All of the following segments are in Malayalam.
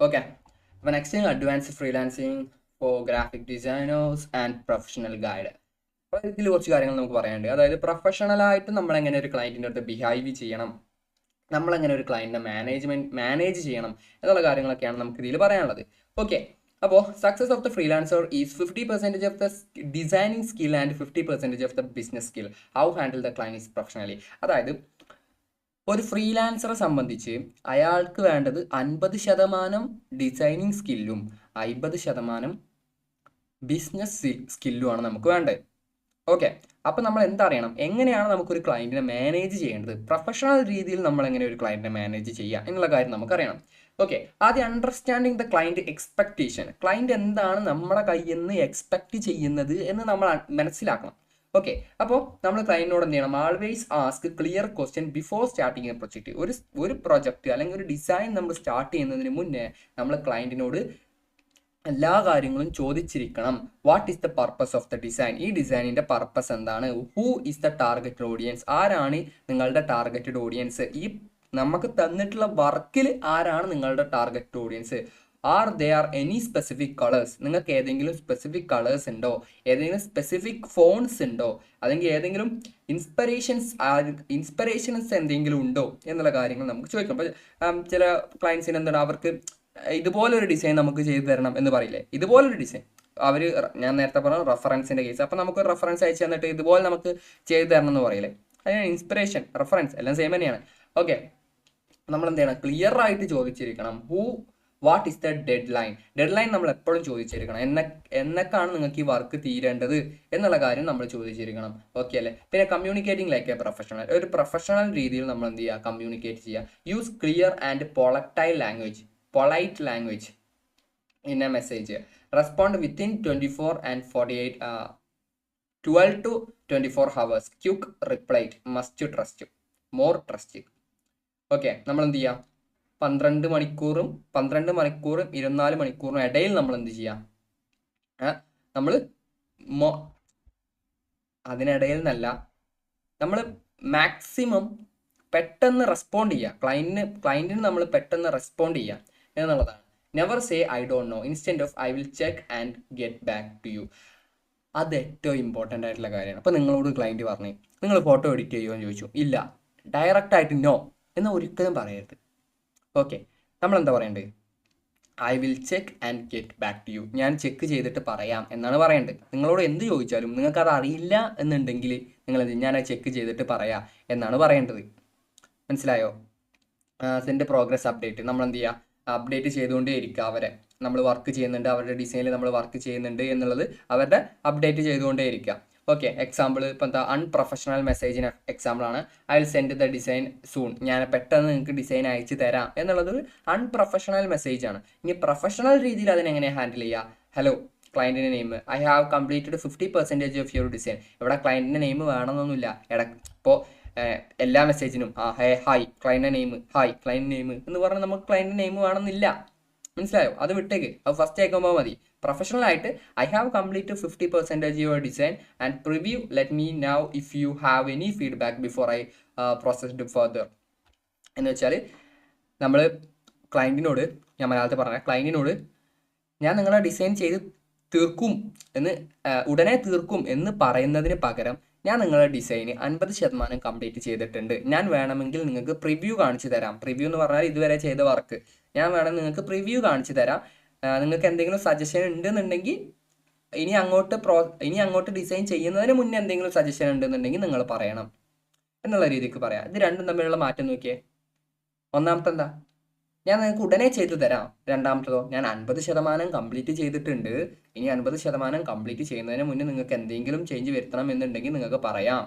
ഓക്കെ, അപ്പോൾ next advance freelancing for graphic designers and professional guide. അപ്പോൾ ഇതിൽ കുറച്ച് കാര്യങ്ങൾ നമുക്ക് പറയാനുണ്ട്. അതായത് പ്രൊഫഷണലായിട്ട് നമ്മളെങ്ങനെ ഒരു ക്ലയൻറ്റിൻ്റെ അടുത്ത് ബിഹേവ് ചെയ്യണം, നമ്മളെങ്ങനെ ഒരു ക്ലയൻറ്റിനെ മാനേജ് ചെയ്യണം എന്നുള്ള കാര്യങ്ങളൊക്കെയാണ് നമുക്ക് ഇതിൽ പറയാനുള്ളത്. ഓക്കെ, അപ്പോൾ success of the freelancer is 50% of the designing skill and 50% of the business skill. How handle the client is professionally. അതായത് ഒരു ഫ്രീലാൻസറെ സംബന്ധിച്ച് അയാൾക്ക് വേണ്ടത് 50% ഡിസൈനിങ് സ്കില്ലും 50% ബിസിനസ് സ്കില്ലുമാണ് നമുക്ക് വേണ്ടത്. ഓക്കെ, അപ്പോൾ നമ്മൾ എന്തറിയണം, എങ്ങനെയാണ് നമുക്കൊരു ക്ലയൻറ്റിനെ മാനേജ് ചെയ്യേണ്ടത്, പ്രൊഫഷണൽ രീതിയിൽ നമ്മൾ എങ്ങനെ ഒരു ക്ലയൻറ്റിനെ മാനേജ് ചെയ്യുക എന്നുള്ള കാര്യം നമുക്കറിയണം. ഓക്കെ, ആദ്യം understanding the client expectation. Client എന്താണ് നമ്മുടെ കയ്യിൽ നിന്ന് എക്സ്പെക്റ്റ് ചെയ്യുന്നത് എന്ന് നമ്മൾ മനസ്സിലാക്കണം. ഓക്കെ, അപ്പോൾ നമ്മൾ ക്ലയൻറ്റിനോട് എന്ത് ചെയ്യണം, always ask clear question before starting A project. ഒരു പ്രൊജക്റ്റ് അല്ലെങ്കിൽ ഒരു ഡിസൈൻ നമ്മൾ സ്റ്റാർട്ട് ചെയ്യുന്നതിന് മുന്നേ നമ്മൾ ക്ലയൻറ്റിനോട് എല്ലാ കാര്യങ്ങളും ചോദിച്ചിരിക്കണം. What is the purpose of the design, ഈ ഡിസൈനിൻ്റെ പർപ്പസ് എന്താണ്, who is the targeted audience, ആരാണ് നിങ്ങളുടെ ടാർഗറ്റഡ് ഓഡിയൻസ്, ഈ നമുക്ക് തന്നിട്ടുള്ള വർക്കിൽ ആരാണ് നിങ്ങളുടെ targeted audience, they are any specific colours, നിങ്ങൾക്ക് ഏതെങ്കിലും സ്പെസിഫിക് കളേഴ്സ് ഉണ്ടോ, ഏതെങ്കിലും സ്പെസിഫിക് ഫോൺസ് ഉണ്ടോ, അല്ലെങ്കിൽ ഏതെങ്കിലും ഇൻസ്പിറേഷൻസ് എന്തെങ്കിലും ഉണ്ടോ എന്നുള്ള കാര്യങ്ങൾ നമുക്ക് ചോദിക്കാം. അപ്പോൾ ചില ക്ലയൻസിന് എന്താണ്, അവർക്ക് ഇതുപോലൊരു ഡിസൈൻ നമുക്ക് ചെയ്തു തരണം എന്ന് പറയില്ലേ, ഇതുപോലൊരു ഡിസൈൻ അവർ, ഞാൻ നേരത്തെ പറഞ്ഞ റെഫറൻസിൻ്റെ കേസ്, അപ്പോൾ നമുക്ക് റെഫറൻസ് അയച്ചു തന്നിട്ട് ഇതുപോലെ നമുക്ക് ചെയ്തു തരണം എന്ന് പറയില്ലേ, അതിനാണ് ഇൻസ്പിറേഷൻ, റെഫറൻസ് എല്ലാം സെയിം തന്നെയാണ്. ഓക്കെ, നമ്മൾ എന്ത് ചെയ്യണം, ക്ലിയർ ആയിട്ട് ചോദിച്ചിരിക്കണം. What is the deadline നമ്മൾ എപ്പോഴും ചോദിച്ചിരിക്കണം. എന്നൊക്കെയാണ് നിങ്ങൾക്ക് ഈ വർക്ക് തീരേണ്ടത് എന്നുള്ള കാര്യം നമ്മൾ ചോദിച്ചിരിക്കണം. ഓക്കെ അല്ലേ. പിന്നെ കമ്മ്യൂണിക്കേറ്റിംഗ് ലൈക്ക് എ പ്രൊഫഷണൽ, ഒരു പ്രൊഫഷണൽ രീതിയിൽ നമ്മൾ എന്ത് ചെയ്യുക, കമ്മ്യൂണിക്കേറ്റ് ചെയ്യുക. Use clear and polite language in a message. Respond within 12 to 24 hours. Quick reply. Must trust. More trust. Okay, നമ്മൾ എന്ത് ചെയ്യാം, 12 മണിക്കൂറും 24 മണിക്കൂറും ഇടയിൽ നമ്മൾ എന്ത് ചെയ്യാം, നമ്മൾ അതിനിടയിൽ എന്നല്ല, നമ്മൾ മാക്സിമം പെട്ടെന്ന് റെസ്പോണ്ട് ചെയ്യുക, ക്ലയൻറ്റിന് നമ്മൾ പെട്ടെന്ന് റെസ്പോണ്ട് ചെയ്യുക എന്നുള്ളതാണ്. Never say I don't know instead of I will check and get back to you. അത് ഏറ്റവും ഇമ്പോർട്ടൻ്റ് ആയിട്ടുള്ള കാര്യമാണ്. അപ്പോൾ നിങ്ങളോട് ക്ലയൻറ്റ് പറഞ്ഞു, നിങ്ങൾ ഫോട്ടോ എഡിറ്റ് ചെയ്യുമോ എന്ന് ചോദിച്ചു, ഇല്ല, ഡയറക്റ്റായിട്ട് നോ എന്ന് ഒരിക്കലും പറയരുത്. ഓക്കെ, നമ്മളെന്താ പറയേണ്ടത്, I will check and get back to you, ഞാൻ ചെക്ക് ചെയ്തിട്ട് പറയാം എന്നാണ് പറയേണ്ടത്. നിങ്ങളോട് എന്ത് ചോദിച്ചാലും നിങ്ങൾക്കത് അറിയില്ല എന്നുണ്ടെങ്കിൽ നിങ്ങൾ ഞാൻ ചെക്ക് ചെയ്തിട്ട് പറയാം എന്നാണ് പറയേണ്ടത്. മനസ്സിലായോ? അതിൻ്റെ പ്രോഗ്രസ് അപ്ഡേറ്റ് നമ്മൾ എന്ത് ചെയ്യുക, അപ്ഡേറ്റ് ചെയ്തുകൊണ്ടേ ഇരിക്കുക. അവരെ നമ്മൾ വർക്ക് ചെയ്യുന്നുണ്ട്, അവരുടെ ഡിസൈനിൽ നമ്മൾ വർക്ക് ചെയ്യുന്നുണ്ട് എന്നുള്ളത് അവരുടെ അപ്ഡേറ്റ് ചെയ്തുകൊണ്ടേ ഇരിക്കുക. ഓക്കെ, എക്സാമ്പിൾ ഇപ്പോൾ എന്താ, അൺപ്രൊഫഷണൽ മെസ്സേജിന് എക്സാമ്പിളാണ് I will send the design soon, ഞാൻ പെട്ടെന്ന് നിങ്ങൾക്ക് ഡിസൈൻ അയച്ചു തരാം എന്നുള്ളത് അൺപ്രൊഫഷണൽ മെസ്സേജാണ്. ഇനി പ്രൊഫഷണൽ രീതിയിൽ അതിനെങ്ങനെ ഹാൻഡിൽ ചെയ്യുക, ഹലോ ക്ലയൻറ്റിൻ്റെ name, I have completed 50% of your design. ഇവിടെ ക്ലയൻറ്റിൻ്റെ നെയിം വേണമെന്നൊന്നുമില്ല. ഇപ്പോൾ എല്ലാ മെസ്സേജിനും hi client name, hi client name എന്ന് പറഞ്ഞാൽ നമുക്ക് ക്ലയൻറ്റ് നെയിം വേണമെന്നില്ല. മനസ്സിലായോ? അത് വിട്ടേക്ക്, അത് ഫസ്റ്റ് അയക്കുമ്പോൾ മതി. പ്രൊഫഷണലായിട്ട് I have complete 50% your design and preview, let me know if you have any feedback before I processed further. എന്ന് വെച്ചാൽ നമ്മൾ ക്ലയൻറ്റിനോട്, ഞാൻ മലയാളത്തിൽ പറഞ്ഞ ക്ലയൻറ്റിനോട് ഞാൻ നിങ്ങളെ ഡിസൈൻ ചെയ്ത് തീർക്കും ഉടനെ തീർക്കും എന്ന് പറയുന്നതിന് പകരം ഞാൻ നിങ്ങളുടെ ഡിസൈന് 50% കംപ്ലീറ്റ് ചെയ്തിട്ടുണ്ട്, ഞാൻ വേണമെങ്കിൽ നിങ്ങൾക്ക് പ്രിവ്യൂ കാണിച്ചു തരാം. പ്രിവ്യൂ എന്ന് പറഞ്ഞാൽ ഇതുവരെ ചെയ്ത വർക്ക്, ഞാൻ വേണമെങ്കിൽ നിങ്ങൾക്ക് പ്രിവ്യൂ കാണിച്ചു തരാം. നിങ്ങൾക്ക് എന്തെങ്കിലും സജഷൻ ഉണ്ടെന്നുണ്ടെങ്കിൽ ഇനി അങ്ങോട്ട് ഡിസൈൻ ചെയ്യുന്നതിന് മുന്നേ എന്തെങ്കിലും സജഷൻ ഉണ്ടെന്നുണ്ടെങ്കിൽ നിങ്ങൾ പറയണം എന്നുള്ള രീതിക്ക് പറയാം. ഇത് രണ്ടും തമ്മിലുള്ള മാറ്റം നോക്കിയേ. ഒന്നാമത്തെ എന്താ, ഞാൻ നിങ്ങൾക്ക് ഉടനെ ചെയ്തു തരാം. രണ്ടാമത്തതോ, ഞാൻ 50% കംപ്ലീറ്റ് ചെയ്തിട്ടുണ്ട്, ഇനി 50% കംപ്ലീറ്റ് ചെയ്യുന്നതിന് മുന്നേ നിങ്ങൾക്ക് എന്തെങ്കിലും ചേഞ്ച് വരുത്തണം എന്നുണ്ടെങ്കിൽ നിങ്ങൾക്ക് പറയാം.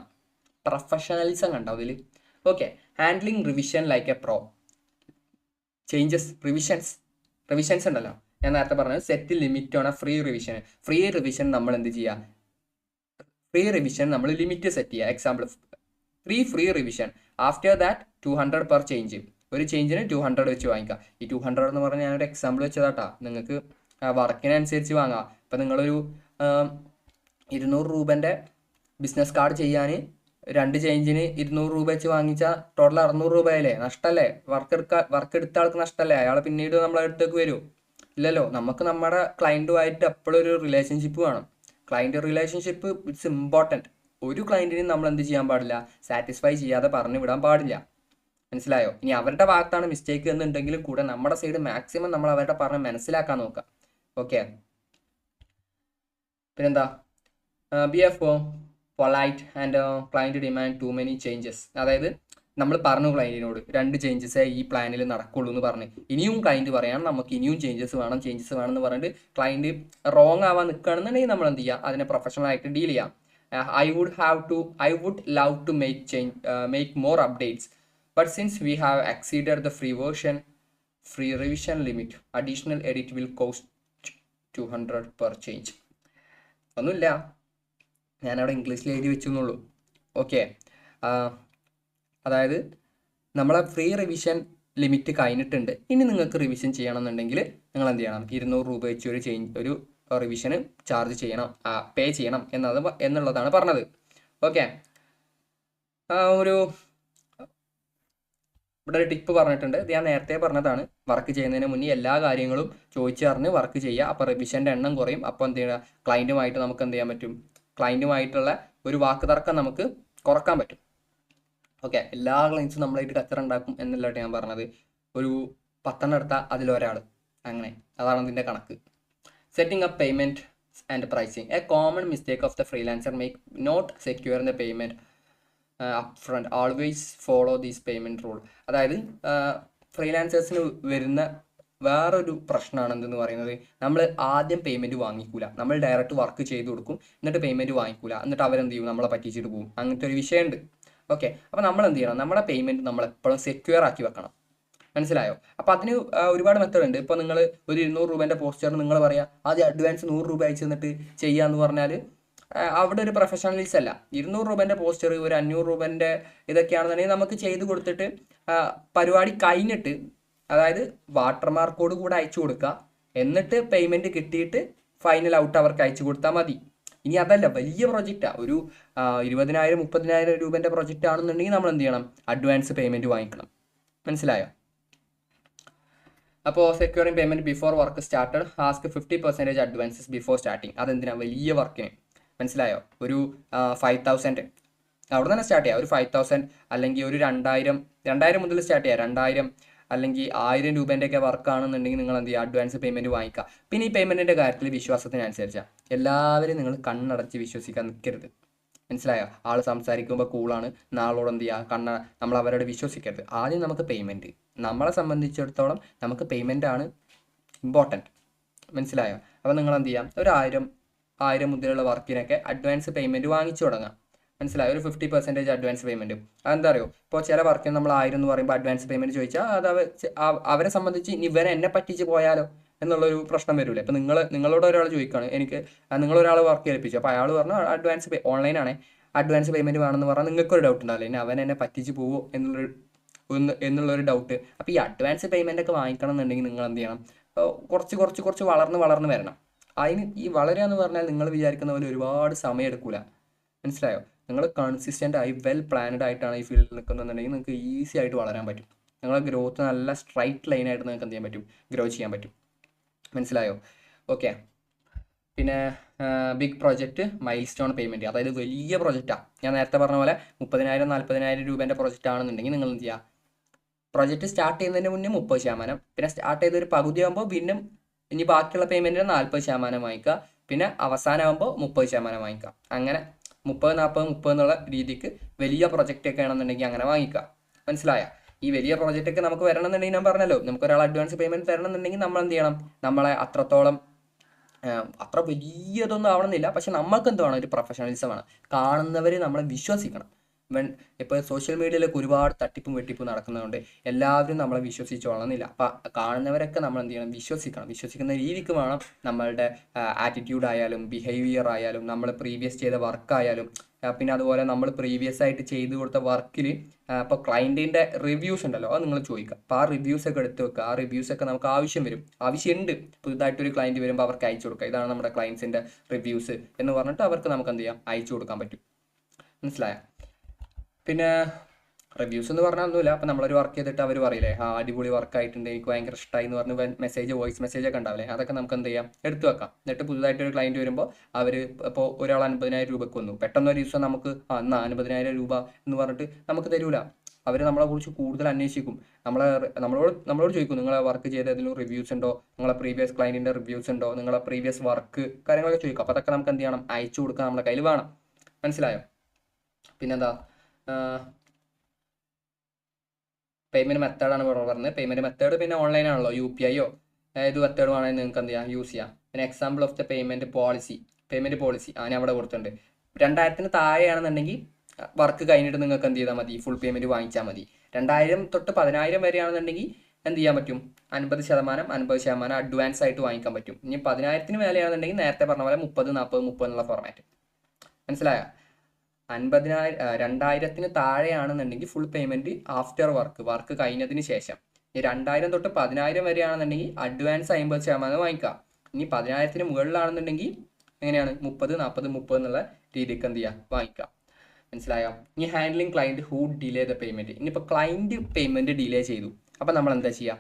പ്രൊഫഷണലിസം കണ്ടോ അതിൽ? Okay, handling revision like A pro. Revisions ഉണ്ടല്ലോ, ഞാൻ നേരത്തെ പറഞ്ഞത് സെറ്റ് ലിമിറ്റ് ആണ് ഫ്രീ റിവിഷൻ നമ്മൾ എന്ത് ചെയ്യുക, നമ്മൾ ലിമിറ്റ് സെറ്റ് ചെയ്യുക. Example, free revision, after that 200 per change, ഒരു ചേഞ്ചിന് 200 വെച്ച് വാങ്ങിക്കാം. ഈ 200 എന്ന് പറഞ്ഞാൽ ഞാനൊരു എക്സാമ്പിൾ വെച്ചതാട്ടാ, നിങ്ങൾക്ക് വർക്കിനനുസരിച്ച് വാങ്ങാം. ഇപ്പം നിങ്ങളൊരു 200 രൂപൻ്റെ ബിസിനസ് കാർഡ് ചെയ്യാൻ 2 ചേഞ്ചിന് 200 രൂപ വെച്ച് വാങ്ങിച്ചാൽ ടോട്ടൽ 600 രൂപയല്ലേ? നഷ്ടമല്ലേ? വർക്ക് എടുത്ത ആൾക്ക് നഷ്ടമല്ലേ? അയാൾ പിന്നീട് നമ്മളെ അടുത്തേക്ക് വരുമോ? ഇല്ലല്ലോ. നമുക്ക് നമ്മുടെ ക്ലയൻറ്റുമായിട്ട് എപ്പോഴും ഒരു റിലേഷൻഷിപ്പ് വേണം. Client relationship it's important. ഒരു ക്ലയൻറ്റിനും നമ്മൾ എന്ത് ചെയ്യാൻ പാടില്ല? സാറ്റിസ്ഫൈ ചെയ്യാതെ പറഞ്ഞു വിടാൻ പാടില്ല. മനസ്സിലായോ? ഇനി അവരുടെ ഭാഗത്താണ് മിസ്റ്റേക്ക് എന്നുണ്ടെങ്കിലും കൂടെ നമ്മുടെ സൈഡ് മാക്സിമം നമ്മൾ അവരുടെ പറഞ്ഞ് മനസ്സിലാക്കാൻ നോക്കാം. ഓക്കെ, പിന്നെന്താ? ബി എഫ് polite and client demand too many changes. അതായത് നമ്മൾ പറഞ്ഞു ക്ലയൻറ്റിനോട് 2 ചേഞ്ചസേ ഈ പ്ലാനിൽ നടക്കുള്ളൂ എന്ന് പറഞ്ഞ് ഇനിയും ക്ലയൻറ്റ് പറയാണ് നമുക്ക് ഇനിയും ചേഞ്ചസ് വേണം എന്ന് പറഞ്ഞിട്ട് ക്ലയൻറ്റ് റോങ് ആവാൻ നിൽക്കുകയാണെന്നുണ്ടെങ്കിൽ നമ്മൾ എന്ത് ചെയ്യുക? അതിനെ പ്രൊഫഷണൽ ആയിട്ട് ഡീൽ ചെയ്യാം. I would love to make more updates, but since we have exceeded the free revision limit, additional edit will cost 200 per change. ഒന്നുമില്ല, ഞാനവിടെ ഇംഗ്ലീഷിൽ എഴുതി വെച്ചു എന്നുള്ളൂ. ഓക്കെ, അതായത് നമ്മളെ ഫ്രീ റിവിഷൻ ലിമിറ്റ് കഴിഞ്ഞിട്ടുണ്ട്. ഇനി നിങ്ങൾക്ക് റിവിഷൻ ചെയ്യണമെന്നുണ്ടെങ്കിൽ നിങ്ങൾ എന്ത് ചെയ്യണം? 200 രൂപ വെച്ച് ഒരു റിവിഷന് ചാർജ് ചെയ്യണം, പേ ചെയ്യണം എന്നുള്ളതാണ് പറഞ്ഞത്. ഓക്കെ, ഇവിടെ ഒരു ടിപ്പ് പറഞ്ഞിട്ടുണ്ട്. ഇത് ഞാൻ നേരത്തെ പറഞ്ഞതാണ്. വർക്ക് ചെയ്യുന്നതിന് മുന്നേ എല്ലാ കാര്യങ്ങളും ചോദിച്ചറിഞ്ഞ് വർക്ക് ചെയ്യുക. അപ്പോൾ റിവിഷൻ്റെ എണ്ണം കുറയും. അപ്പോൾ എന്ത് ചെയ്യുക? ക്ലയൻറ്റുമായിട്ട് നമുക്ക് എന്ത് ചെയ്യാൻ പറ്റും? ക്ലയൻറ്റുമായിട്ടുള്ള ഒരു വാക്ക് തർക്കം നമുക്ക് കുറക്കാൻ പറ്റും. ഓക്കെ, എല്ലാ ക്ലയൻസും നമ്മളായിട്ട് കച്ചറ ഉണ്ടാക്കും എന്നല്ലാട്ട് ഞാൻ പറഞ്ഞത്. ഒരു 10 എടുത്താൽ അതിലൊരാൾ, അങ്ങനെ. അതാണ് ഇതിൻ്റെ കണക്ക്. Setting up payment and pricing. A common mistake of the freelancer make not securing the payment upfront. Always follow this payment rule. അതായത് ഫ്രീലാൻസേഴ്സിന് വരുന്ന വേറൊരു പ്രശ്നമാണ് എന്തെന്ന് പറയുന്നത്, നമ്മൾ ആദ്യം പേയ്മെൻറ്റ് വാങ്ങിക്കൂല. നമ്മൾ ഡയറക്റ്റ് വർക്ക് ചെയ്ത് കൊടുക്കും, എന്നിട്ട് പേയ്മെൻറ്റ് വാങ്ങിക്കൂല. എന്നിട്ട് അവരെന്ത് ചെയ്യും? നമ്മളെ പറ്റിച്ചിട്ട് പോകും. അങ്ങനത്തെ ഒരു വിഷയമുണ്ട്. ഓക്കെ, അപ്പോൾ നമ്മൾ എന്ത് ചെയ്യണം? നമ്മുടെ പേയ്മെൻറ്റ് നമ്മളെപ്പോഴും സെക്യൂർ ആക്കി വെക്കണം. മനസ്സിലായോ? അപ്പോൾ അതിന് ഒരുപാട് മെത്തേഡ് ഉണ്ട്. ഇപ്പോൾ നിങ്ങൾ ഒരു 200 രൂപേൻ്റെ പോസ്റ്ററിന് നിങ്ങൾ പറയുക ആദ്യം അഡ്വാൻസ് 100 രൂപ അയച്ചു തന്നിട്ട് ചെയ്യാന്ന് പറഞ്ഞാൽ അവിടെ ഒരു പ്രൊഫഷണലിസം അല്ല. 200 രൂപേൻ്റെ പോസ്റ്റർ ഒരു 500 രൂപേൻ്റെ ഇതൊക്കെയാണെന്നുണ്ടെങ്കിൽ നമുക്ക് ചെയ്ത് കൊടുത്തിട്ട് പരിപാടി കഴിഞ്ഞിട്ട്, അതായത് വാട്ടർമാർക്കോട് കൂടെ അയച്ചു കൊടുക്കുക, എന്നിട്ട് പേയ്മെൻറ്റ് കിട്ടിയിട്ട് ഫൈനൽ ഔട്ട് അവർക്ക് അയച്ചു കൊടുത്താൽ മതി. ഇനി അതല്ല, വലിയ പ്രൊജക്റ്റാണ്, ഒരു 20,000-30,000 രൂപേൻ്റെ പ്രൊജക്റ്റ് ആണെന്നുണ്ടെങ്കിൽ നമ്മൾ എന്ത് ചെയ്യണം? അഡ്വാൻസ് പേയ്മെൻറ്റ് വാങ്ങിക്കണം. മനസ്സിലായോ? അപ്പോൾ securing payment before work started, ask 50% advances before starting. അതെന്തിനാണ്? വലിയ വർക്കിന്. മനസ്സിലായോ? ഒരു 5,000 അവിടെ തന്നെ സ്റ്റാർട്ട് ചെയ്യാം. ഒരു 5,000 അല്ലെങ്കിൽ ഒരു 2,000 മുതൽ സ്റ്റാർട്ട് ചെയ്യാം. 2,000 അല്ലെങ്കിൽ 1,000 രൂപേൻ്റെയൊക്കെ വർക്കാണെന്നുണ്ടെങ്കിൽ നിങ്ങൾ എന്ത് ചെയ്യുക? അഡ്വാൻസ് പേയ്മെൻറ്റ് വാങ്ങിക്കുക. പിന്നെ ഈ പേയ്മെൻറ്റിൻ്റെ കാര്യത്തിൽ വിശ്വാസത്തിനനുസരിച്ചാണ്. എല്ലാവരും നിങ്ങൾ കണ്ണടച്ച് വിശ്വസിക്കാൻ നിൽക്കരുത്. മനസ്സിലായോ? ആൾ സംസാരിക്കുമ്പോൾ കൂളാണ്, നാളോട് എന്ത് ചെയ്യുക? നമ്മൾ അവരോട് വിശ്വസിക്കരുത്. ആദ്യം നമുക്ക് പേയ്മെൻറ്റ്, നമ്മളെ സംബന്ധിച്ചിടത്തോളം നമുക്ക് പേയ്മെൻറ്റാണ് ഇമ്പോർട്ടൻറ്റ്. മനസ്സിലായോ? അപ്പോൾ നിങ്ങൾ എന്ത് ചെയ്യാം? ഒരു 1,000 മുതലുള്ള വർക്കിനൊക്കെ അഡ്വാൻസ് പേയ്മെൻറ്റ് വാങ്ങിച്ചു തുടങ്ങാം. മനസ്സിലായോ? ഒരു 50% അഡ്വാൻസ് പേയ്മെൻറ്റ്. അതെന്താ അറിയോ? ഇപ്പോൾ ചില വർക്കിന് നമ്മൾ 1,000 എന്ന് പറയുമ്പോൾ അഡ്വാൻസ് പേയ്മെൻറ്റ് ചോദിച്ചാൽ അത് അവരെ സംബന്ധിച്ച് ഇനി ഇവരെ എന്നെ പറ്റിച്ച് പോയാലോ എന്നുള്ളൊരു പ്രശ്നം വരില്ലേ? ഇപ്പോൾ നിങ്ങളോട് ഒരാൾ ചോദിക്കുകയാണ്, നിങ്ങളൊരാൾ വർക്ക് ഏൽപ്പിച്ചു, അപ്പോൾ അയാൾ പറഞ്ഞു അഡ്വാൻസ് ഓൺലൈനാണ്, അഡ്വാൻസ് പേയ്മെൻറ്റ് വേണമെന്ന് പറഞ്ഞാൽ നിങ്ങൾക്കൊരു ഡൗട്ട് ഉണ്ടാവില്ല, ഇനി അവൻ എന്നെ പറ്റിച്ച് പോവോ എന്നുള്ളൊരു ഡൗട്ട്. അപ്പോൾ ഈ അഡ്വാൻസ് പേയ്മെൻ്റ് ഒക്കെ വാങ്ങിക്കണം എന്നുണ്ടെങ്കിൽ നിങ്ങൾ എന്ത് ചെയ്യണം? കുറച്ച് വളർന്ന് വരണം. അതിന് ഈ വളരുക എന്ന് പറഞ്ഞാൽ നിങ്ങൾ വിചാരിക്കുന്ന പോലെ ഒരുപാട് സമയം എടുക്കില്ല. മനസ്സിലായോ? നിങ്ങൾ കൺസിസ്റ്റൻ്റ് ആയി വെൽ പ്ലാനഡ് ആയിട്ടാണ് ഈ ഫീൽഡിൽ നിൽക്കുന്നതെന്നുണ്ടെങ്കിൽ നിങ്ങൾക്ക് ഈസി ആയിട്ട് വളരാൻ പറ്റും. നിങ്ങളുടെ ഗ്രോത്ത് നല്ല സ്ട്രൈറ്റ് ലൈനായിട്ട് നിങ്ങൾക്ക് എന്ത് ചെയ്യാൻ പറ്റും? ഗ്രോ ചെയ്യാൻ പറ്റും. മനസ്സിലായോ? ഓക്കെ, പിന്നെ big project milestone payment, അതായത് വലിയ പ്രൊജക്റ്റാണ്. ഞാൻ നേരത്തെ പറഞ്ഞ പോലെ 30,000-40,000 രൂപേൻ്റെ പ്രൊജക്റ്റ് ആണെന്നുണ്ടെങ്കിൽ നിങ്ങൾ എന്ത് ചെയ്യുക? പ്രൊജക്റ്റ് സ്റ്റാർട്ട് ചെയ്യുന്നതിന് മുന്നേ 30%, പിന്നെ സ്റ്റാർട്ട് ചെയ്തൊരു പകുതിയാകുമ്പോൾ പിന്നെ ഇനി ബാക്കിയുള്ള പേയ്മെൻറ്റിന് 40% വാങ്ങിക്കുക, പിന്നെ അവസാനമാകുമ്പോൾ 30% വാങ്ങിക്കുക. അങ്ങനെ 30-40-30 എന്നുള്ള രീതിക്ക് വലിയ പ്രൊജക്റ്റൊക്കെ ആണെന്നുണ്ടെങ്കിൽ അങ്ങനെ വാങ്ങിക്കുക. മനസ്സിലായ? ഈ വലിയ പ്രോജക്റ്റൊക്കെ നമുക്ക് വരണമെന്നുണ്ടെങ്കിൽ ഞാൻ പറഞ്ഞല്ലോ, നമുക്കൊരാൾ അഡ്വാൻസ് പേയ്മെൻറ്റ് തരണമെന്നുണ്ടെങ്കിൽ നമ്മൾ എന്ത് ചെയ്യണം? നമ്മളെ അത്രത്തോളം അത്ര വലിയതൊന്നും ആവണമെന്നില്ല, പക്ഷെ നമ്മൾക്ക് എന്ത് വേണം? ഒരു പ്രൊഫഷണലിസമാണ്. കാണുന്നവർ നമ്മളെ വിശ്വസിക്കണം. ഇപ്പോൾ സോഷ്യൽ മീഡിയയിലൊക്കെ ഒരുപാട് തട്ടിപ്പും വെട്ടിപ്പും നടക്കുന്നതുകൊണ്ട് എല്ലാവരും നമ്മളെ വിശ്വസിച്ചോളണമെന്നില്ല. അപ്പം കാണുന്നവരൊക്കെ നമ്മൾ എന്ത് ചെയ്യണം? വിശ്വസിക്കുന്ന രീതിക്ക് വേണം നമ്മളുടെ ആറ്റിറ്റ്യൂഡ് ആയാലും ബിഹേവിയർ ആയാലും നമ്മൾ പ്രീവിയസ് ചെയ്ത വർക്കായാലും പിന്നെ അതുപോലെ നമ്മൾ പ്രീവിയസ് ആയിട്ട് ചെയ്തു കൊടുത്ത വർക്കിൽ ഇപ്പോൾ ക്ലയൻറ്റിൻ്റെ റിവ്യൂസ് ഉണ്ടല്ലോ, അത് നിങ്ങൾ ചോദിക്കുക. അപ്പോൾ ആ റിവ്യൂസൊക്കെ എടുത്ത് വെക്കുക. ആ റിവ്യൂസൊക്കെ നമുക്ക് ആവശ്യമുണ്ട്. പുതുതായിട്ടൊരു ക്ലയൻറ്റ് വരുമ്പോൾ അവർക്ക് അയച്ചു കൊടുക്കുക, ഇതാണ് നമ്മുടെ ക്ലയൻസിൻ്റെ റിവ്യൂസ് എന്ന് പറഞ്ഞിട്ട് അവർക്ക് നമുക്ക് എന്ത് ചെയ്യാം? അയച്ചു കൊടുക്കാൻ പറ്റും. മനസ്സിലായോ? പിന്നെ റിവ്യൂസ് എന്ന് പറഞ്ഞാൽ ഒന്നുമില്ല. അപ്പോൾ നമ്മളൊരു വർക്ക് ചെയ്തിട്ട് അവർ പറയില്ലേ, അടിപൊളി വർക്ക് ആയിട്ടുണ്ട്, എനിക്ക് ഭയങ്കര ഇഷ്ടമായി എന്ന് പറഞ്ഞ് മെസ്സേജ്, വോയിസ് മെസ്സേജ് ഒക്കെ ഉണ്ടാവില്ലേ, അതൊക്കെ നമുക്ക് എന്ത് ചെയ്യാം, എടുത്തു വെക്കാം. എന്നിട്ട് പുതുതായിട്ടൊരു ക്ലയൻറ്റ് വരുമ്പോൾ അവർ ഇപ്പോൾ ഒരാൾ 50,000 രൂപയ്ക്ക് വന്നു, പെട്ടെന്ന് ഒരു ദിവസം നമുക്ക് എന്നാൽ 50,000 രൂപ എന്ന് പറഞ്ഞിട്ട് നമുക്ക് തരൂല. അവർ നമ്മളെക്കുറിച്ച് കൂടുതൽ അന്വേഷിക്കും. നമ്മളോട് ചോദിക്കും, നിങ്ങളെ വർക്ക് ചെയ്ത ഏതെങ്കിലും റിവ്യൂസ് ഉണ്ടോ, നിങ്ങളെ പ്രീവിയസ് ക്ലയൻറ്റിൻ്റെ റിവ്യൂസ് ഉണ്ടോ, നിങ്ങളെ പ്രീവിയസ് വർക്ക് കാര്യങ്ങളൊക്കെ ചോദിക്കും. അപ്പോൾ അതൊക്കെ നമുക്ക് എന്ത് ചെയ്യണം, അയച്ചു കൊടുക്കാൻ നമ്മളെ കയ്യിൽ വേണം. മനസ്സിലായോ? പിന്നെന്താ, പേയ്മെൻറ്റ് മെത്തേഡാണ് ഇവിടെ പറഞ്ഞത്. പേയ്മെൻറ്റ് മെത്തേഡ് പിന്നെ ഓൺലൈൻ ആണല്ലോ, UPI ഏത് മെത്തേഡ് വേണമെങ്കിൽ നിങ്ങൾക്ക് എന്ത് ചെയ്യാം, യൂസ് ചെയ്യാം. പിന്നെ example of the payment policy ഞാൻ അവിടെ കൊടുത്തിട്ടുണ്ട്. 2,000 താഴെയാണെന്നുണ്ടെങ്കിൽ വർക്ക് കഴിഞ്ഞിട്ട് നിങ്ങൾക്ക് എന്ത് ചെയ്താൽ മതി, ഫുൾ പേയ്മെൻറ്റ് വാങ്ങിച്ചാൽ മതി. 2,000 തൊട്ട് 10,000 വരെയാണെന്നുണ്ടെങ്കിൽ എന്ത് ചെയ്യാൻ പറ്റും, 50% അഡ്വാൻസ് ആയിട്ട് വാങ്ങിക്കാൻ പറ്റും. ഇനി 10,000 മേലെയാണെന്നുണ്ടെങ്കിൽ നേരത്തെ പറഞ്ഞ പോലെ 30, 40, 30 എന്നുള്ള ഫോർമാറ്റ്. മനസ്സിലായോ? 2,000 താഴെയാണെന്നുണ്ടെങ്കിൽ ഫുൾ പേയ്മെൻറ്റ് ആഫ്റ്റർ വർക്ക് കഴിഞ്ഞതിന് ശേഷം. ഈ 2,000 തൊട്ട് 10,000 വരെയാണെന്നുണ്ടെങ്കിൽ അഡ്വാൻസ് 50% വാങ്ങിക്കാം. ഇനി 10,000 മുകളിലാണെന്നുണ്ടെങ്കിൽ എങ്ങനെയാണ്, 30, 40, 30 എന്നുള്ള രീതിക്ക് എന്ത് ചെയ്യുക, വാങ്ങിക്കാം. മനസ്സിലായോ? ഇനി handling client who delay the payment. ഇനിയിപ്പോൾ ക്ലയൻറ്റ് പേയ്മെൻറ്റ് ഡിലേ ചെയ്തു, അപ്പോൾ നമ്മൾ എന്താ ചെയ്യുക,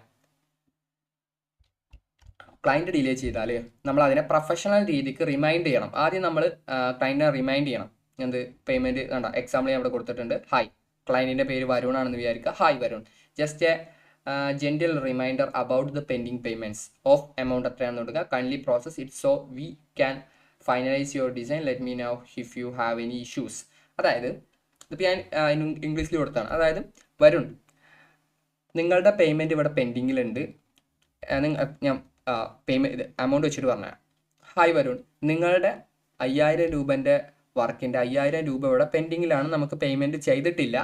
ക്ലയൻറ്റ് ഡിലേ ചെയ്താൽ നമ്മൾ അതിനെ പ്രൊഫഷണൽ രീതിക്ക് റിമൈൻഡ് ചെയ്യണം. ആദ്യം നമ്മൾ ക്ലയൻറ്റിനെ റിമൈൻഡ് ചെയ്യണം. എന്ത്, പേയ്മെൻറ്റ് വേണ്ട, എക്സാമ്പിൾ ഞാൻ ഇവിടെ കൊടുത്തിട്ടുണ്ട്. ഹായ്, ക്ലയൻറ്റിൻ്റെ പേര് വരുൺ ആണെന്ന് വിചാരിക്കുക. Hi Varun, just a gentle reminder about the pending payments of amount എത്രയാണെന്ന് കൊടുക്കുക. Kindly process it so we can finalise your design, let me know if you have any issues. അതായത് ഇതിപ്പോൾ ഞാൻ ഇംഗ്ലീഷിൽ കൊടുത്താണ്. അതായത് വരുൺ, നിങ്ങളുടെ പേയ്മെൻറ്റ് ഇവിടെ പെൻഡിങ്ങിലുണ്ട്. ഞാൻ പേയ്മെൻറ്റ് എമൗണ്ട് വെച്ചിട്ട് പറഞ്ഞാൽ, ഹായ് വരുൺ, നിങ്ങളുടെ 5,000 രൂപൻ്റെ വർക്കിൻ്റെ 5,000 രൂപ ഇവിടെ പെൻഡിങ്ങിലാണ്, നമുക്ക് പേയ്മെൻറ്റ് ചെയ്തിട്ടില്ല.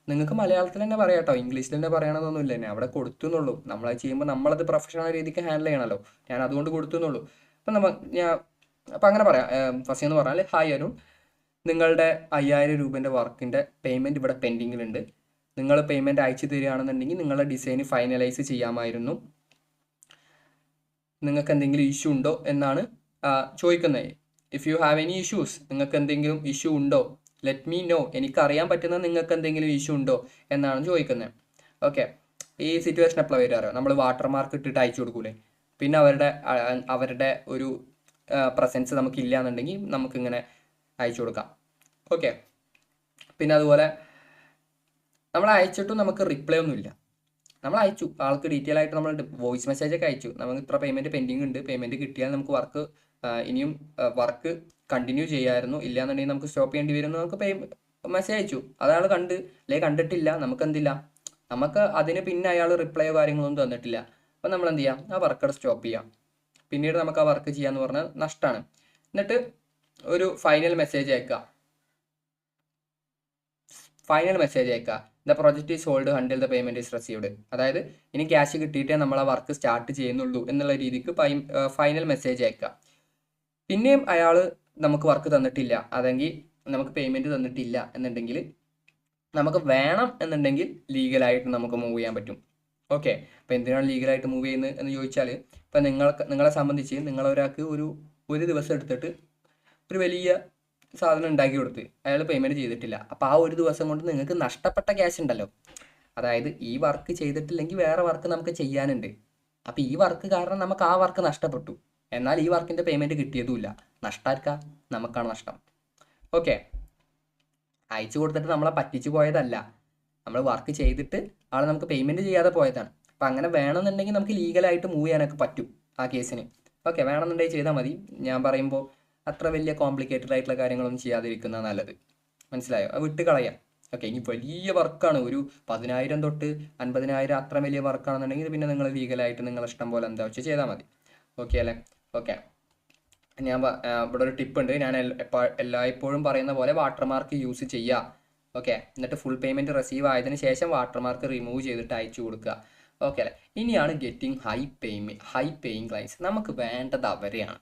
നിങ്ങൾക്ക് മലയാളത്തിൽ തന്നെ പറയാം കേട്ടോ, ഇംഗ്ലീഷിൽ തന്നെ പറയണമെന്നൊന്നുമില്ല. തന്നെ അവിടെ കൊടുത്തു എന്നുള്ളൂ. നമ്മളത് ചെയ്യുമ്പോൾ നമ്മളത് പ്രൊഫഷണൽ രീതിക്ക് ഹാൻഡിൽ ചെയ്യണമല്ലോ. ഞാൻ അതുകൊണ്ട് കൊടുത്തു എന്നുള്ളൂ. അപ്പം അങ്ങനെ പറയാം. ഫസ്റ്റ് എന്ന് പറഞ്ഞാൽ, ഹായ് അരുൺ, നിങ്ങളുടെ 5,000 രൂപൻ്റെ വർക്കിൻ്റെ പേയ്മെൻറ്റ് ഇവിടെ പെൻഡിങ്ങിലുണ്ട്. നിങ്ങൾ പേയ്മെൻറ്റ് അയച്ചു തരികയാണെന്നുണ്ടെങ്കിൽ നിങ്ങളുടെ ഡിസൈൻ ഫൈനലൈസ് ചെയ്യാമായിരുന്നു. നിങ്ങൾക്ക് എന്തെങ്കിലും ഇഷ്യൂ ഉണ്ടോ എന്നാണ് ചോദിക്കുന്നത്. If you have any issues, നിങ്ങൾക്ക് എന്തെങ്കിലും ഇഷ്യൂ ഉണ്ടോ, ലെറ്റ് മീ നോ, എനിക്കറിയാൻ പറ്റുന്ന നിങ്ങൾക്ക് എന്തെങ്കിലും ഇഷ്യൂ ഉണ്ടോ എന്നാണ് ചോദിക്കുന്നത്. ഓക്കെ, ഈ സിറ്റുവേഷൻ എപ്പോഴാണ് വരാറോ, നമ്മൾ വാട്ടർമാർക്ക് ഇട്ടിട്ട് അയച്ചു കൊടുക്കൂലേ, പിന്നെ അവരുടെ ഒരു പ്രസൻസ് നമുക്കില്ല എന്നുണ്ടെങ്കിൽ നമുക്കിങ്ങനെ അയച്ചു കൊടുക്കാം. ഓക്കെ, പിന്നെ അതുപോലെ നമ്മൾ അയച്ചിട്ടും നമുക്ക് റിപ്ലൈ ഒന്നുമില്ല. നമ്മൾ അയച്ചു, ആൾക്ക് ഡീറ്റെയിൽ ആയിട്ട് നമ്മൾ വോയിസ് മെസ്സേജൊക്കെ അയച്ചു, നമുക്ക് ഇത്ര പേയ്മെൻറ്റ് പെൻഡിങ് ഉണ്ട്, പേയ്മെൻറ്റ് കിട്ടിയാൽ നമുക്ക് ഇനിയും വർക്ക് കണ്ടിന്യൂ ചെയ്യാമായിരുന്നു, ഇല്ലയെന്നുണ്ടെങ്കിൽ നമുക്ക് സ്റ്റോപ്പ് ചെയ്യേണ്ടി വരും എന്ന് നമുക്ക് മെസ്സേജ് അയച്ചു. അയാൾ കണ്ടിട്ടില്ല, നമുക്ക് എന്തില്ല, നമുക്ക് അതിന് പിന്നെ അയാൾ റിപ്ലൈയോ കാര്യങ്ങളൊന്നും തന്നിട്ടില്ല. അപ്പം നമ്മൾ എന്ത് ചെയ്യാം, ആ വർക്ക് സ്റ്റോപ്പ് ചെയ്യാം. പിന്നീട് നമുക്ക് ആ വർക്ക് ചെയ്യാന്ന് പറഞ്ഞാൽ നഷ്ടമാണ്. എന്നിട്ട് ഒരു ഫൈനൽ മെസ്സേജ് അയക്കുക. The project is hold until the payment is received. അതായത് ഇനി ക്യാഷ് കിട്ടിയിട്ടേ നമ്മൾ ആ വർക്ക് സ്റ്റാർട്ട് ചെയ്യുന്നുള്ളൂ എന്നുള്ള രീതിക്ക് ഫൈനൽ മെസ്സേജ് അയക്കുക. പിന്നെയും അയാൾ നമുക്ക് വർക്ക് തന്നിട്ടില്ല, അതെങ്കിൽ നമുക്ക് പേയ്മെൻറ്റ് തന്നിട്ടില്ല എന്നുണ്ടെങ്കിൽ നമുക്ക് വേണം എന്നുണ്ടെങ്കിൽ ലീഗലായിട്ട് നമുക്ക് മൂവ് ചെയ്യാൻ പറ്റും. ഓക്കെ, അപ്പോൾ എന്തിനാണ് ലീഗലായിട്ട് മൂവ് ചെയ്യുന്നത് എന്ന് ചോദിച്ചാൽ, ഇപ്പം നിങ്ങളെ സംബന്ധിച്ച് നിങ്ങളൊരാൾക്ക് ഒരു ദിവസം എടുത്തിട്ട് ഒരു വലിയ സാധനം ഉണ്ടാക്കി കൊടുത്ത് അയാൾ പേയ്മെൻറ്റ് ചെയ്തിട്ടില്ല. അപ്പോൾ ആ ഒരു ദിവസം കൊണ്ട് നിങ്ങൾക്ക് നഷ്ടപ്പെട്ട ക്യാഷ് ഉണ്ടല്ലോ, അതായത് ഈ വർക്ക് ചെയ്തിട്ടില്ലെങ്കിൽ വേറെ വർക്ക് നമുക്ക് ചെയ്യാനുണ്ട്. അപ്പോൾ ഈ വർക്ക് കാരണം നമുക്ക് ആ വർക്ക് നഷ്ടപ്പെട്ടു, എന്നാൽ ഈ വർക്കിൻ്റെ പേയ്മെൻറ്റ് കിട്ടിയതുമില്ല. നഷ്ടമായിരിക്കുക, നമുക്കാണ് നഷ്ടം. ഓക്കെ, അയച്ചു കൊടുത്തിട്ട് നമ്മളെ പറ്റിച്ചു പോയതല്ല, നമ്മൾ വർക്ക് ചെയ്തിട്ട് ആൾ നമുക്ക് പേയ്മെൻറ്റ് ചെയ്യാതെ പോയതാണ്. അപ്പം അങ്ങനെ വേണമെന്നുണ്ടെങ്കിൽ നമുക്ക് ലീഗലായിട്ട് മൂവ് ചെയ്യാനൊക്കെ പറ്റും ആ കേസിന്. ഓക്കെ, വേണമെന്നുണ്ടെങ്കിൽ ചെയ്താൽ മതി. ഞാൻ പറയുമ്പോൾ അത്ര വലിയ കോംപ്ലിക്കേറ്റഡ് ആയിട്ടുള്ള കാര്യങ്ങളൊന്നും ചെയ്യാതിരിക്കുന്നത് നല്ലത്. മനസ്സിലായോ? അത് വിട്ട് കളയാം. ഓക്കെ, ഇനി വലിയ വർക്കാണ്, ഒരു 10,000 തൊട്ട് 50,000 അത്ര വലിയ വർക്കാണെന്നുണ്ടെങ്കിൽ പിന്നെ നിങ്ങൾ ലീഗലായിട്ട് നിങ്ങളെ ഇഷ്ടം പോലെ എന്താ വെച്ചാൽ ചെയ്താൽ മതി. ഓക്കെ അല്ലേ? ഓക്കെ, ഞാൻ ഇവിടെ ഒരു ടിപ്പ് ഉണ്ട്. ഞാൻ എല്ലായ്പ്പോഴും പറയുന്ന പോലെ വാട്ടർമാർക്ക് യൂസ് ചെയ്യുക. ഓക്കെ, എന്നിട്ട് ഫുൾ പേയ്മെൻറ്റ് റിസീവ് ആയതിനു ശേഷം വാട്ടർമാർക്ക് റിമൂവ് ചെയ്തിട്ട് അയച്ചു കൊടുക്കുക. ഓക്കെ അല്ലേ? ഇനിയാണ് ഗെറ്റിംഗ് ഹൈ പേയിങ് ക്ലയൻസ്. നമുക്ക് വേണ്ടത് അവരെയാണ്,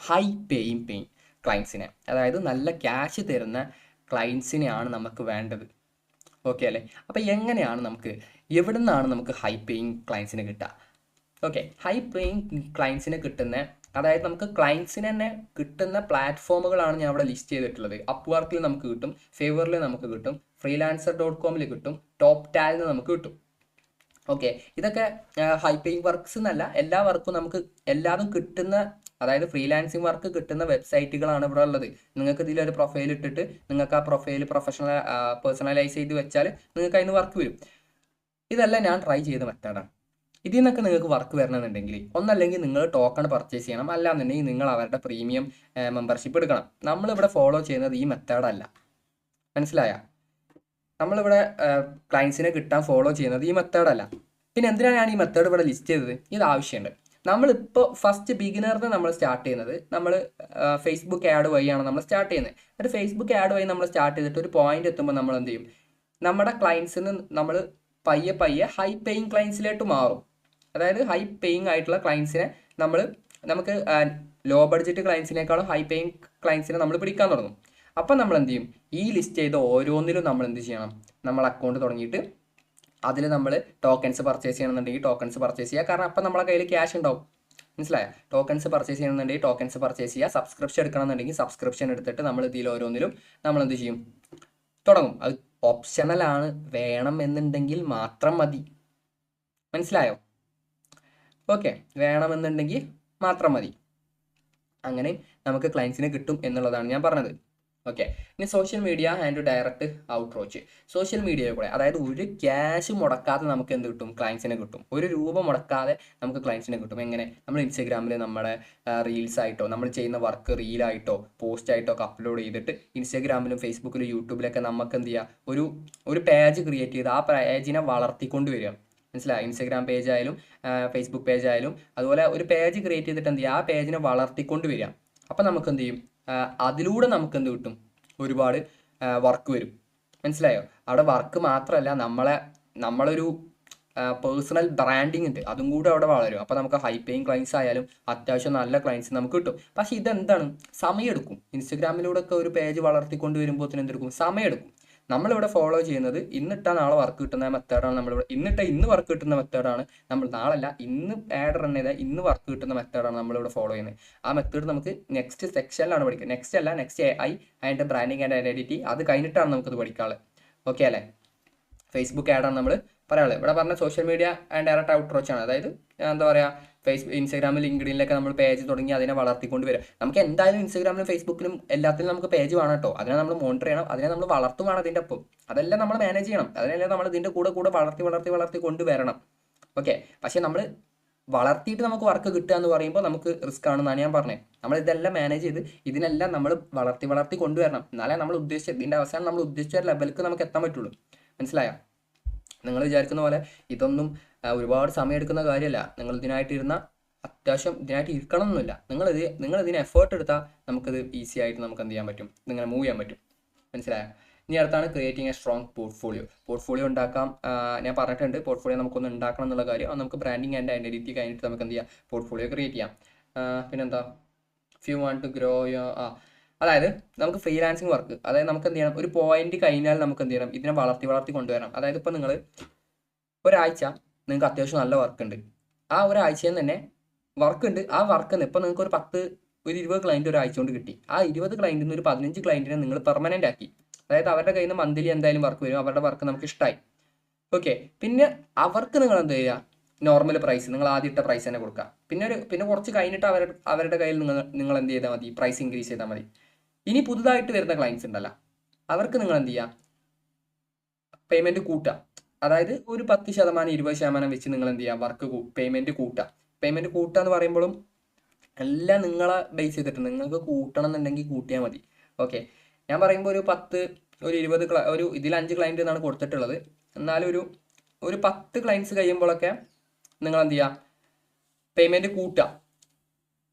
ഹൈ പേയിങ് ക്ലയൻസിനെ. അതായത് നല്ല ക്യാഷ് തരുന്ന ക്ലയൻസിനെയാണ് നമുക്ക് വേണ്ടത്. ഓക്കെ അല്ലേ? അപ്പോൾ എങ്ങനെയാണ് എവിടെ നിന്നാണ് നമുക്ക് ഹൈ പേയിങ് ക്ലയൻസിനെ കിട്ടുക? ഓക്കെ, ഹൈ പേയിങ് ക്ലയൻസിന് കിട്ടുന്ന, അതായത് നമുക്ക് ക്ലയൻസിന് തന്നെ കിട്ടുന്ന പ്ലാറ്റ്ഫോമുകളാണ് ഞാൻ ഇവിടെ ലിസ്റ്റ് ചെയ്തിട്ടുള്ളത്. അപ്വർക്കിൽ നമുക്ക് കിട്ടും, ഫേവറിൽ നമുക്ക് കിട്ടും, freelancer.comൽ കിട്ടും, ടോപ്പ് ടാലിന് നമുക്ക് കിട്ടും. ഓക്കെ, ഇതൊക്കെ ഹൈ പേയിങ് വർക്ക്സ് എന്നല്ല, എല്ലാ വർക്കും നമുക്ക് എല്ലാതും കിട്ടുന്ന, അതായത് ഫ്രീലാൻസിങ് വർക്ക് കിട്ടുന്ന വെബ്സൈറ്റുകളാണ് ഇവിടെ ഉള്ളത്. നിങ്ങൾക്ക് ഇതിലൊരു പ്രൊഫൈൽ ഇട്ടിട്ട് നിങ്ങൾക്ക് ആ പ്രൊഫൈൽ പേഴ്സണലൈസ് ചെയ്ത് വെച്ചാൽ നിങ്ങൾക്ക് അതിന് വർക്ക് വരും. ഇതെല്ലാം ഞാൻ ട്രൈ ചെയ്ത മെത്തേഡാണ്. ഇതിൽ നിന്നൊക്കെ നിങ്ങൾക്ക് വർക്ക് വരണമെന്നുണ്ടെങ്കിൽ ഒന്നല്ലെങ്കിൽ നിങ്ങൾ ടോക്കൺ പർച്ചേസ് ചെയ്യണം, അല്ലാന്നുണ്ടെങ്കിൽ നിങ്ങൾ അവരുടെ പ്രീമിയം മെമ്പർഷിപ്പ് എടുക്കണം. നമ്മളിവിടെ ഫോളോ ചെയ്യുന്നത് ഈ മെത്തേഡല്ല, മനസ്സിലായ? നമ്മളിവിടെ ക്ലയൻസിനെ കിട്ടാൻ ഫോളോ ചെയ്യുന്നത് ഈ മെത്തേഡല്ല. പിന്നെ എന്തിനാണ് ഞാൻ ഈ മെത്തേഡ് ഇവിടെ ലിസ്റ്റ് ചെയ്തത്? ഇത് ആവശ്യമുണ്ട്. നമ്മളിപ്പോൾ ഫസ്റ്റ് ബിഗിനറിന് നമ്മൾ സ്റ്റാർട്ട് ചെയ്യുന്നത് നമ്മൾ ഫേസ്ബുക്ക് ആഡ് വഴിയാണ് നമ്മൾ സ്റ്റാർട്ട് ചെയ്യുന്നത്. എന്നിട്ട് ഫേസ്ബുക്ക് ആഡ് വഴി നമ്മൾ സ്റ്റാർട്ട് ചെയ്തിട്ട് ഒരു പോയിന്റ് എത്തുമ്പോൾ നമ്മൾ എന്ത് ചെയ്യും? നമ്മുടെ ക്ലയൻസിന് നമ്മൾ പയ്യെ പയ്യെ ഹൈ പേയിങ് ക്ലയൻസിലോട്ട് മാറും. അതായത് ഹൈ പേയിങ് ആയിട്ടുള്ള ക്ലയൻസിനെ നമുക്ക് ലോ ബഡ്ജറ്റ് ക്ലയൻസിനേക്കാളും ഹൈ പേയിങ് ക്ലയൻസിനെ നമ്മൾ പിടിക്കാൻ തുടങ്ങും. അപ്പം നമ്മൾ എന്ത് ചെയ്യും? ഈ ലിസ്റ്റ് ചെയ്ത ഓരോന്നിലും നമ്മൾ എന്ത് ചെയ്യണം? നമ്മൾ അക്കൗണ്ട് തുടങ്ങിയിട്ട് അതിൽ നമ്മൾ ടോക്കൺസ് പർച്ചേസ് ചെയ്യണമെന്നുണ്ടെങ്കിൽ ടോക്കൺസ് പർച്ചേസ് ചെയ്യുക. കാരണം അപ്പം നമ്മളെ കയ്യിൽ ക്യാഷ് ഉണ്ടാവും, മനസ്സിലായോ? ടോക്കൺസ് പർച്ചേസ് ചെയ്യണമെന്നുണ്ടെങ്കിൽ ടോക്കൺസ് പർച്ചേസ് ചെയ്യുക. സബ്സ്ക്രിപ്ഷൻ എടുക്കണമെന്നുണ്ടെങ്കിൽ സബ്സ്ക്രിപ്ഷൻ എടുത്തിട്ട് നമ്മൾ ഇതിൽ ഓരോന്നിലും നമ്മൾ എന്ത് ചെയ്യും? തുടങ്ങും. അത് ഓപ്ഷണലാണ്, വേണം എന്നുണ്ടെങ്കിൽ മാത്രം മതി, മനസ്സിലായോ? ഓക്കെ, വേണമെന്നുണ്ടെങ്കിൽ മാത്രം മതി. അങ്ങനെ നമുക്ക് ക്ലയൻസിനെ കിട്ടും എന്നുള്ളതാണ് ഞാൻ പറഞ്ഞത്. ഓക്കെ, ഇനി social media and direct outreach. Social മീഡിയയിൽ കൂടെ, അതായത് ഒരു ക്യാഷ് മുടക്കാതെ നമുക്ക് എന്ത് കിട്ടും? ക്ലയൻസിനെ കിട്ടും. ഒരു രൂപ മുടക്കാതെ നമുക്ക് ക്ലയൻസിനെ കിട്ടും. എങ്ങനെ? നമ്മൾ ഇൻസ്റ്റാഗ്രാമിൽ നമ്മുടെ റീൽസ് ആയിട്ടോ, നമ്മൾ ചെയ്യുന്ന വർക്ക് റീലായിട്ടോ പോസ്റ്റ് ആയിട്ടോ ഒക്കെ അപ്ലോഡ് ചെയ്തിട്ട് ഇൻസ്റ്റാഗ്രാമിലും ഫേസ്ബുക്കിലും യൂട്യൂബിലൊക്കെ നമുക്ക് എന്ത് ചെയ്യുക? ഒരു പേജ് ക്രിയേറ്റ് ചെയ്ത് ആ പേജിനെ വളർത്തിക്കൊണ്ട് വരിക, മനസ്സിലായി? ഇൻസ്റ്റാഗ്രാം പേജ് ആയാലും ഫേസ്ബുക്ക് പേജ് ആയാലും അതുപോലെ ഒരു പേജ് ക്രിയേറ്റ് ചെയ്തിട്ട് എന്ത് ചെയ്യുക? ആ പേജിനെ വളർത്തിക്കൊണ്ട് വരിക. അപ്പം നമുക്ക് എന്ത് ചെയ്യും? അതിലൂടെ നമുക്ക് എന്ത് കിട്ടും? ഒരുപാട് വർക്ക് വരും, മനസ്സിലായോ? അവിടെ വർക്ക് മാത്രമല്ല, നമ്മളൊരു പേഴ്സണൽ ബ്രാൻഡിങ് ഉണ്ട്, അതും കൂടെ അവിടെ വളരും. അപ്പോൾ നമുക്ക് ഹൈ പേയിങ് ക്ലയൻസ് ആയാലും അത്യാവശ്യം നല്ല ക്ലയൻസ് നമുക്ക് കിട്ടും. പക്ഷേ ഇതെന്താണ്? സമയമെടുക്കും. ഇൻസ്റ്റഗ്രാമിലൂടെ ഒക്കെ ഒരു പേജ് വളർത്തിക്കൊണ്ട് വരുമ്പോൾ എന്തെടുക്കും? സമയമെടുക്കും. നമ്മളിവിടെ ഫോളോ ചെയ്യുന്നത് ഇന്നിട്ട നാളെ വർക്ക് കിട്ടുന്ന മെത്തേഡാണ്. നമ്മളിവിടെ ഇന്ന് വർക്ക് കിട്ടുന്ന മെത്തേഡാണ് നമ്മൾ, നാളല്ല ഇന്ന് ആഡ് റൺ ചെയ്താൽ ഇന്ന് വർക്ക് കിട്ടുന്ന മെത്തേഡാണ് നമ്മളിവിടെ ഫോളോ ചെയ്യുന്നത്. ആ മെത്തേഡ് നമുക്ക് നെക്സ്റ്റ് സെക്ഷനിലാണ് പഠിക്കുക. നെക്സ്റ്റ് AI അതിൻ്റെ ബ്രാൻഡിങ് ആൻഡ് ഐഡൻറ്റിറ്റി, അത് കഴിഞ്ഞിട്ടാണ് നമുക്കത് പഠിക്കാനുള്ളത്. ഓക്കെ അല്ലേ? ഫേസ്ബുക്ക് ആഡാണ് നമ്മൾ പറയാനുള്ളത്. ഇവിടെ പറഞ്ഞ സോഷ്യൽ മീഡിയ ആൻഡ് ഡയറക്റ്റ് ഔട്ട്റോച്ച് ആണ്. അതായത് എന്താ പറയുക, ഇൻസ്റ്റാഗ്രാമിൽ ലിങ്ക്ഡിനിലൊക്കെ നമ്മൾ പേജ് തുടങ്ങി അതിനെ വളർത്തിക്കൊണ്ട് വരിക. നമുക്ക് എന്തായാലും ഇൻസ്റ്റാഗ്രാമിലും ഫേസ്ബുക്കിലും എല്ലാത്തിലും നമുക്ക് പേജ് വേണം കേട്ടോ. അതിനെ നമ്മൾ മോണിറ്റർ ചെയ്യണം, അതിനെ നമ്മൾ വളർത്തും വേണം. അതിൻ്റെ ഒപ്പം അതെല്ലാം നമ്മൾ മാനേജ് ചെയ്യണം. അതിനെല്ലാം നമ്മൾ ഇതിൻ്റെ കൂടെ വളർത്തി കൊണ്ടുവരണം. ഓക്കെ, പക്ഷേ നമ്മൾ വളർത്തിയിട്ട് നമുക്ക് വർക്ക് കിട്ടുക എന്ന് പറയുമ്പോൾ നമുക്ക് റിസ്ക് ആണെന്നാണ് ഞാൻ പറഞ്ഞത്. നമ്മൾ ഇതെല്ലാം മാനേജ് ചെയ്ത് ഇതിനെല്ലാം നമ്മൾ വളർത്തി കൊണ്ടുവരണം. എന്നാലേ നമ്മൾ ഇതിൻ്റെ അവസാനം നമ്മൾ ഉദ്ദേശിച്ച ലെവലിലേക്ക് നമുക്ക് എത്താൻ പറ്റുള്ളൂ, മനസ്സിലായോ? നിങ്ങൾ വിചാരിക്കുന്ന പോലെ ഇതൊന്നും ഒരുപാട് സമയം എടുക്കുന്ന കാര്യമല്ല. നിങ്ങൾ ഇതിനായിട്ടിരുന്ന അത്യാവശ്യം ഇതിനായിട്ട് ഇരിക്കണം എന്നില്ല. നിങ്ങൾ ഇതിന് എഫേർട്ട് എടുത്താൽ നമുക്കത് ഈസി ആയിട്ട് നമുക്ക് എന്ത് ചെയ്യാൻ പറ്റും? ഇതിങ്ങനെ മൂവ് ചെയ്യാൻ പറ്റും, മനസ്സിലായോ? ഇനി അടുത്താണ് ക്രിയേറ്റിംഗ് എ സ്ട്രോങ് പോർട്ട്ഫോളിയോ ഉണ്ടാക്കാം. ഞാൻ പറഞ്ഞിട്ടുണ്ട് പോർട്ട്ഫോളിയോ നമുക്കൊന്ന് ഉണ്ടാക്കണം എന്നുള്ള കാര്യം. അത് നമുക്ക് ബ്രാൻഡിങ് ആൻഡ് ഐഡൻറ്റിറ്റി കഴിഞ്ഞിട്ട് നമുക്ക് എന്ത് ചെയ്യാം? പോർട്ട്ഫോളിയോ ക്രിയേറ്റ് ചെയ്യാം. പിന്നെന്താ, if you want to grow അതായത് നമുക്ക് ഫ്രീലാൻസിങ് വർക്ക്, അതായത് നമുക്ക് എന്ത് ചെയ്യണം? ഒരു പോയിന്റ് കഴിഞ്ഞാൽ നമുക്ക് എന്ത് ചെയ്യണം? ഇതിനെ വളർത്തി കൊണ്ടുവരണം. അതായത് ഇപ്പോൾ നിങ്ങൾ ഒരാഴ്ച നിങ്ങൾക്ക് അത്യാവശ്യം നല്ല വർക്ക് ഉണ്ട്, ആ ഒരാഴ്ചയിൽ തന്നെ വർക്ക് ഉണ്ട്. ആ വർക്കിൽ ഇപ്പോൾ നിങ്ങൾക്ക് ഒരു 20 ക്ലയൻറ്റ് ഒരാഴ്ച കൊണ്ട് കിട്ടി. ആ 20 ക്ലയൻറ്റിൽ നിന്ന് ഒരു 15 ക്ലയൻറ്റിനെ നിങ്ങൾ പെർമനൻ്റ് ആക്കി. അതായത് അവരുടെ കയ്യിൽ നിന്ന് മന്ത്ലി എന്തായാലും വർക്ക് വരും, അവരുടെ വർക്ക് നമുക്ക് ഇഷ്ടമായി. ഓക്കെ, പിന്നെ അവർക്ക് നിങ്ങൾ എന്ത് ചെയ്യുക? നോർമൽ പ്രൈസ്, നിങ്ങൾ ആദ്യം ഇട്ട പ്രൈസ് തന്നെ കൊടുക്കുക. പിന്നെ കുറച്ച് കഴിഞ്ഞിട്ട് അവരുടെ കയ്യിൽ നിങ്ങൾ എന്ത് ചെയ്താൽ മതി? പ്രൈസ് ഇൻക്രീസ് ചെയ്താൽ മതി. ഇനി പുതുതായിട്ട് വരുന്ന ക്ലയൻസ് ഉണ്ടല്ലോ, അവർക്ക് നിങ്ങൾ എന്ത് ചെയ്യുക? പേയ്മെൻറ്റ് കൂട്ടുക. അതായത് ഒരു 10%, 20% വെച്ച് നിങ്ങൾ എന്ത് ചെയ്യുക? വർക്ക് പേയ്മെൻറ്റ് കൂട്ടുക. പേയ്മെൻറ്റ് കൂട്ടുക എന്ന് പറയുമ്പോഴും എല്ലാം നിങ്ങളെ ബേസ് ചെയ്തിട്ട് നിങ്ങൾക്ക് കൂട്ടണം എന്നുണ്ടെങ്കിൽ കൂട്ടിയാൽ മതി. ഓക്കെ, ഞാൻ പറയുമ്പോൾ ഒരു 20 ഇതിൽ 5 ക്ലയൻറ്റ് എന്നാണ് കൊടുത്തിട്ടുള്ളത്. എന്നാലും ഒരു 10 ക്ലയൻറ്റ്സ് കഴിയുമ്പോഴൊക്കെ നിങ്ങൾ എന്ത് ചെയ്യുക? പേയ്മെൻറ്റ് കൂട്ടുക.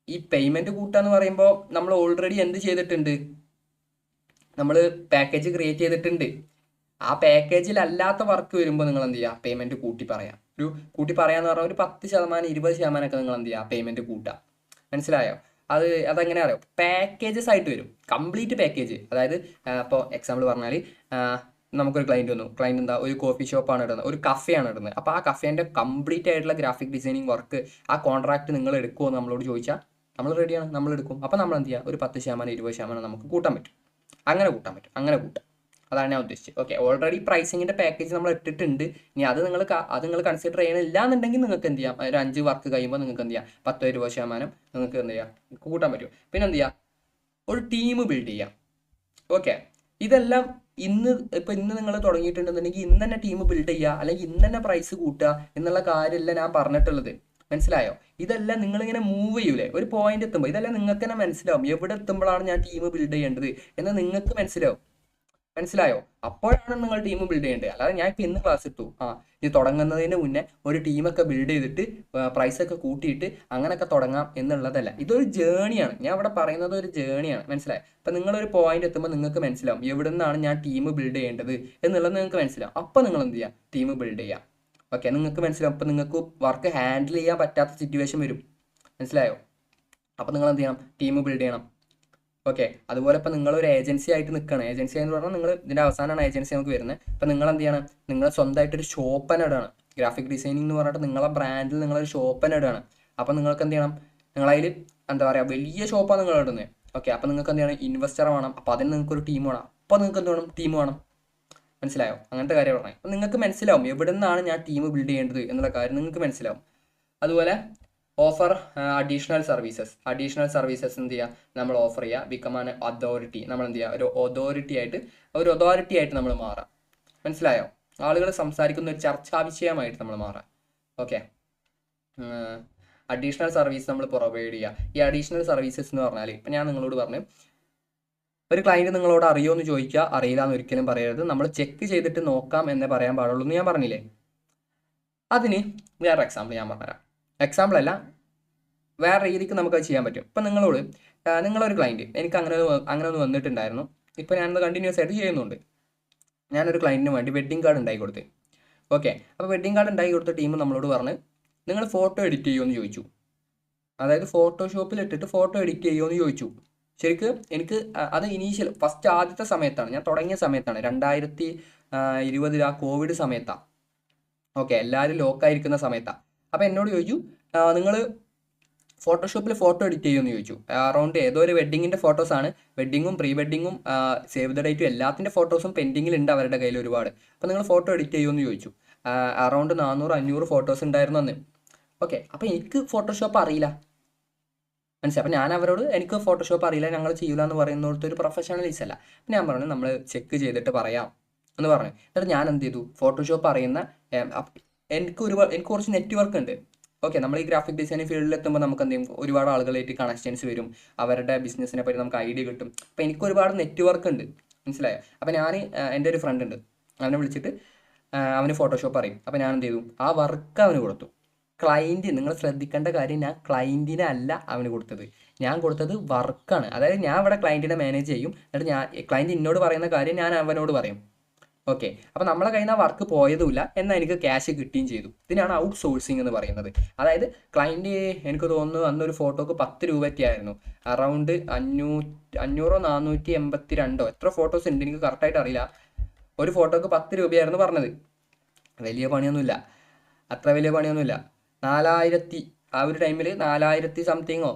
ഈ പേയ്മെൻറ്റ് കൂട്ടുക എന്ന് പറയുമ്പോൾ നമ്മൾ ഓൾറെഡി എന്ത് ചെയ്തിട്ടുണ്ട്? നമ്മൾ പാക്കേജ് ക്രിയേറ്റ് ചെയ്തിട്ടുണ്ട്. ആ പാക്കേജിൽ അല്ലാത്ത വർക്ക് വരുമ്പോൾ നിങ്ങൾ എന്ത് ചെയ്യുക? പേയ്മെൻറ്റ് കൂട്ടി പറയാം. കൂട്ടി പറയാന്ന് പറഞ്ഞാൽ ഒരു 10%, 20% ഒക്കെ നിങ്ങൾ എന്ത് ചെയ്യുക? പേയ്മെൻറ്റ് കൂട്ടുക, മനസ്സിലായോ? അതെങ്ങനെ അറിയാം? പാക്കേജസ് ആയിട്ട് വരും, കംപ്ലീറ്റ് പാക്കേജ്. അതായത് ഇപ്പോൾ എക്സാമ്പിൾ പറഞ്ഞാൽ നമുക്കൊരു ക്ലയൻറ്റ് വന്നു. ക്ലയൻറ്റ് എന്താ ഒരു കോഫി ഷോപ്പാണ് ഇടുന്നത്, ഒരു കഫേയാണ് ഇടുന്നത്. അപ്പോൾ ആ കഫേൻ്റെ കംപ്ലീറ്റ് ആയിട്ടുള്ള ഗ്രാഫിക് ഡിസൈനിങ് വർക്ക് ആ കോൺട്രാക്ട് നിങ്ങൾ എടുക്കുമോ എന്ന് നമ്മളോട് ചോദിച്ചാൽ നമ്മൾ റെഡിയാണ്, നമ്മൾ എടുക്കും. അപ്പോൾ നമ്മൾ എന്ത് ചെയ്യുക, ഒരു 10% 20% നമുക്ക് കൂട്ടാൻ പറ്റും. അങ്ങനെ കൂട്ടാം. അതാണ് ഞാൻ ഉദ്ദേശിച്ചത്. ഓക്കെ, ഓൾറെഡി പ്രൈസിങ്ങിൻ്റെ പാക്കേജ് നമ്മൾ ഇട്ടിട്ടുണ്ട്. ഇനി അത് നിങ്ങൾ കൺസിഡർ ചെയ്യണില്ല എന്നുണ്ടെങ്കിൽ നിങ്ങൾക്ക് എന്ത് ചെയ്യാം, ഒരു 5 വർക്ക് കഴിയുമ്പോൾ നിങ്ങൾക്ക് എന്ത് ചെയ്യാം, 10-20% നിങ്ങൾക്ക് എന്ത് ചെയ്യാം, കൂട്ടാൻ പറ്റും. പിന്നെ എന്ത് ചെയ്യാം, ഒരു ടീം ബിൽഡ് ചെയ്യാം. ഓക്കെ, ഇതെല്ലാം ഇന്ന് നിങ്ങൾ തുടങ്ങിയിട്ടുണ്ടെന്നുണ്ടെങ്കിൽ ഇന്ന് തന്നെ ടീം ബിൽഡ് ചെയ്യുക, അല്ലെങ്കിൽ ഇന്ന് തന്നെ പ്രൈസ് കൂട്ടുക എന്നുള്ള കാര്യമല്ല ഞാൻ പറഞ്ഞിട്ടുള്ളത്. മനസ്സിലായോ? ഇതെല്ലാം നിങ്ങളിങ്ങനെ മൂവ് ചെയ്യൂലേ, ഒരു പോയിന്റ് എത്തുമ്പോൾ ഇതെല്ലാം നിങ്ങൾക്ക് തന്നെ മനസ്സിലാവും. എവിടെ എത്തുമ്പോഴാണ് ഞാൻ ടീം ബിൽഡ് ചെയ്യേണ്ടത് എന്ന് നിങ്ങൾക്ക് മനസ്സിലായോ? അപ്പോഴാണ് നിങ്ങൾ ടീം ബിൽഡ് ചെയ്യേണ്ടത്. അല്ലാതെ ഞാൻ ഇപ്പം ഇന്ന് ക്ലാസ് ഇട്ടു, ഇത് തുടങ്ങുന്നതിന് മുന്നേ ഒരു ടീമൊക്കെ ബിൽഡ് ചെയ്തിട്ട് പ്രൈസൊക്കെ കൂട്ടിയിട്ട് അങ്ങനെയൊക്കെ തുടങ്ങാം എന്നുള്ളതല്ല. ഇതൊരു ജേണിയാണ്. ഞാൻ ഇവിടെ പറയുന്നത് ഒരു ജേണിയാണ്. മനസ്സിലായോ? അപ്പം നിങ്ങളൊരു പോയിന്റ് എത്തുമ്പോൾ നിങ്ങൾക്ക് മനസ്സിലാവും എവിടെ നിന്നാണ് ഞാൻ ടീം ബിൽഡ് ചെയ്യേണ്ടത് എന്നുള്ളത് നിങ്ങൾക്ക് മനസ്സിലാവും. അപ്പോൾ നിങ്ങൾ എന്ത് ചെയ്യുക, ടീം ബിൽഡ് ചെയ്യുക. ഓക്കെ, നിങ്ങൾക്ക് മനസ്സിലാവും. അപ്പം നിങ്ങൾക്ക് വർക്ക് ഹാൻഡിൽ ചെയ്യാൻ പറ്റാത്ത സിറ്റുവേഷൻ വരും. മനസ്സിലായോ? അപ്പം നിങ്ങൾ എന്ത് ചെയ്യണം, ടീം ബിൽഡ് ചെയ്യണം. ഓക്കെ, അതുപോലെ ഇപ്പം നിങ്ങളൊരു ഏജൻസി ആയിട്ട് നിൽക്കുകയാണ്. ഏജൻസി എന്ന് പറഞ്ഞാൽ നിങ്ങൾ ഇതിൻ്റെ അവസാനമാണ് ഏജൻസി നമുക്ക് വരുന്നത്. അപ്പം നിങ്ങൾ എന്ത് ചെയ്യണം, നിങ്ങൾ സ്വന്തമായിട്ടൊരു ഷോപ്പ് തന്നെ ഇടുകയാണ്. ഗ്രാഫിക് ഡിസൈനിങ് എന്ന് പറഞ്ഞിട്ട് നിങ്ങളെ ബ്രാൻഡിൽ നിങ്ങളൊരു ഷോപ്പ് തന്നെ ഇടുകയാണ്. അപ്പം നിങ്ങൾക്ക് എന്ത് ചെയ്യണം, നിങ്ങളതിൽ എന്താ പറയുക, വലിയ ഷോപ്പാണ് നിങ്ങൾ ഇടുന്നത്. ഓക്കെ, അപ്പം നിങ്ങൾക്ക് എന്ത് ചെയ്യണം, ഇൻവെസ്റ്റർ വേണം. അപ്പോൾ അതിന് നിങ്ങൾക്കൊരു ടീം വേണം. അപ്പോൾ നിങ്ങൾക്ക് എന്ത് വേണം, ടീം വേണം. മനസ്സിലായോ? അങ്ങനത്തെ കാര്യം പറഞ്ഞത്. അപ്പം നിങ്ങൾക്ക് മനസ്സിലാവും എവിടെ നിന്നാണ് ഞാൻ ടീം ബിൽഡ് ചെയ്യേണ്ടത് എന്നുള്ള കാര്യം നിങ്ങൾക്ക് മനസ്സിലാവും. അതുപോലെ ഓഫർ അഡീഷണൽ സർവീസസ് എന്ത് ചെയ്യുക, നമ്മൾ ഓഫർ ചെയ്യുക. ബിക്കം ആൻ അതോറിറ്റി, നമ്മൾ എന്ത് ചെയ്യുക, ഒരു അതോറിറ്റി ആയിട്ട് നമ്മൾ മാറാം. മനസ്സിലായോ? ആളുകൾ സംസാരിക്കുന്ന ഒരു ചർച്ചാ വിഷയമായിട്ട് നമ്മൾ മാറാം. ഓക്കെ, അഡീഷണൽ സർവീസ് നമ്മൾ പ്രൊവൈഡ് ചെയ്യുക. ഈ അഡീഷണൽ സർവീസസ് എന്ന് പറഞ്ഞാൽ ഇപ്പം ഞാൻ നിങ്ങളോട് പറഞ്ഞു, ഒരു ക്ലയൻറ്റ് നിങ്ങളോട് അറിയുമോ എന്ന് ചോദിക്കുക, അറിയില്ല എന്ന് ഒരിക്കലും പറയരുത്. നമ്മൾ ചെക്ക് ചെയ്തിട്ട് നോക്കാം എന്നേ പറയാൻ പാടുള്ളൂ എന്ന് ഞാൻ പറഞ്ഞില്ലേ. അതിന് വേറെ എക്സാമ്പിൾ ഞാൻ പറഞ്ഞുതരാം. എക്സാമ്പിൾ അല്ല, വേറെ രീതിക്ക് നമുക്കത് ചെയ്യാൻ പറ്റും. ഇപ്പം നിങ്ങളൊരു ക്ലയൻറ്റ്, എനിക്ക് അങ്ങനെ ഒന്ന് വന്നിട്ടുണ്ടായിരുന്നു. ഇപ്പോൾ ഞാനത് കണ്ടിന്യൂസ് ആയിട്ട് ചെയ്യുന്നുണ്ട്. ഞാനൊരു ക്ലയൻറ്റിന് വേണ്ടി വെഡ്ഡിങ് കാർഡ് ഉണ്ടാക്കി കൊടുത്ത്. ഓക്കെ, അപ്പോൾ വെഡ്ഡിങ് കാർഡ് ഉണ്ടാക്കി കൊടുത്ത ടീം നമ്മളോട് പറഞ്ഞ് നിങ്ങൾ ഫോട്ടോ എഡിറ്റ് ചെയ്യുമെന്ന് ചോദിച്ചു. അതായത് ഫോട്ടോഷോപ്പിൽ ഇട്ടിട്ട് ഫോട്ടോ എഡിറ്റ് ചെയ്യുമെന്ന് ചോദിച്ചു. ശരിക്കും എനിക്ക് അത് ഫസ്റ്റ് ആദ്യത്തെ സമയത്താണ്, ഞാൻ തുടങ്ങിയ സമയത്താണ്, 2020 ആ കോവിഡ് സമയത്താണ്. ഓക്കെ, എല്ലാവരും ലോക്കായിരിക്കുന്ന സമയത്താണ്. അപ്പോൾ എന്നോട് ചോദിച്ചു, നിങ്ങൾ ഫോട്ടോഷോപ്പിൽ ഫോട്ടോ എഡിറ്റ് ചെയ്യുമെന്ന് ചോദിച്ചു. അറൗണ്ട് ഏതോ ഒരു വെഡ്ഡിങ്ങിൻ്റെ ഫോട്ടോസാണ്. വെഡ്ഡിങ്ങും പ്രീ വെഡ്ഡിങ്ങും സേവ് ദ ഡേറ്റും എല്ലാത്തിൻ്റെ ഫോട്ടോസും പെൻഡിങ്ങിലുണ്ട് അവരുടെ കയ്യിൽ ഒരുപാട്. അപ്പോൾ നിങ്ങൾ ഫോട്ടോ എഡിറ്റ് ചെയ്യുമെന്ന് ചോദിച്ചു. അറൗണ്ട് 400-500 ഫോട്ടോസ് ഉണ്ടായിരുന്നു അന്ന്. ഓക്കെ, അപ്പോൾ എനിക്ക് ഫോട്ടോഷോപ്പ് അറിയില്ല. മനസ്സിലായി? അപ്പോൾ ഞാൻ അവരോട് എനിക്ക് ഫോട്ടോഷോപ്പ് അറിയില്ല, ഞങ്ങൾ ചെയ്യില്ല എന്ന് പറയുന്നിടത്ത് ഒരു പ്രൊഫഷണലിസ്റ്റ് അല്ല. ഞാൻ പറഞ്ഞു നമ്മൾ ചെക്ക് ചെയ്തിട്ട് പറയാം എന്ന് പറഞ്ഞു. എന്നിട്ട് ഞാൻ എന്ത് ചെയ്തു, ഫോട്ടോഷോപ്പ് അറിയുന്ന എനിക്ക് കുറച്ച് നെറ്റ്വർക്ക് ഉണ്ട്. ഓക്കെ, നമ്മൾ ഈ ഗ്രാഫിക് ഡിസൈനിങ് ഫീൽഡിൽ എത്തുമ്പോൾ നമുക്ക് എന്ത് ചെയ്യും, ഒരുപാട് ആളുകളായിട്ട് കണക്ഷൻസ് വരും. അവരുടെ ബിസിനസ്സിനെ പറ്റി നമുക്ക് ഐഡിയ കിട്ടും. അപ്പോൾ എനിക്ക് ഒരുപാട് നെറ്റ്വർക്ക് ഉണ്ട്. മനസ്സിലായോ? അപ്പോൾ ഞാൻ എൻ്റെ ഒരു ഫ്രണ്ട് ഉണ്ട്, അവനെ വിളിച്ചിട്ട് അവന് ഫോട്ടോഷോപ്പ് അറിയും. അപ്പോൾ ഞാൻ എന്ത് ചെയ്തു, ആ വർക്ക് അവന് കൊടുത്തു. ക്ലയൻറ്റ്, നിങ്ങൾ ശ്രദ്ധിക്കേണ്ട കാര്യം, ഞാൻ ക്ലയൻറ്റിനെ അല്ല അവന് കൊടുത്തത്, ഞാൻ കൊടുത്തത് വർക്കാണ്. അതായത് ഞാൻ ഇവിടെ ക്ലയൻറ്റിനെ മാനേജ് ചെയ്യും. എന്നിട്ട് ക്ലയൻറ്റ് എന്നോട് പറയുന്ന കാര്യം ഞാൻ അവനോട് പറയും. ഓക്കെ, അപ്പോൾ നമ്മളെ കയ്യിൽ നിന്ന് ആ വർക്ക് പോയതുമില്ല, എന്നാൽ എനിക്ക് ക്യാഷ് കിട്ടുകയും ചെയ്തു. ഇതിനാണ് ഔട്ട് സോഴ്സിങ് എന്ന് പറയുന്നത്. അതായത് ക്ലയൻറ്റ് എനിക്ക് തോന്നുന്നു അന്നൊരു ഫോട്ടോക്ക് 10 രൂപയ്ക്കായിരുന്നു. അറൗണ്ട് 500-482 എത്ര ഫോട്ടോസ് ഉണ്ട് എനിക്ക് കറക്റ്റായിട്ട് അറിയില്ല. ഒരു ഫോട്ടോക്ക് 10 രൂപയായിരുന്നു പറഞ്ഞത്. വലിയ പണിയൊന്നുമില്ല, അത്ര വലിയ പണിയൊന്നുമില്ല. 4000 ആ ഒരു ടൈമിൽ 4000 സംതിങ്ങോ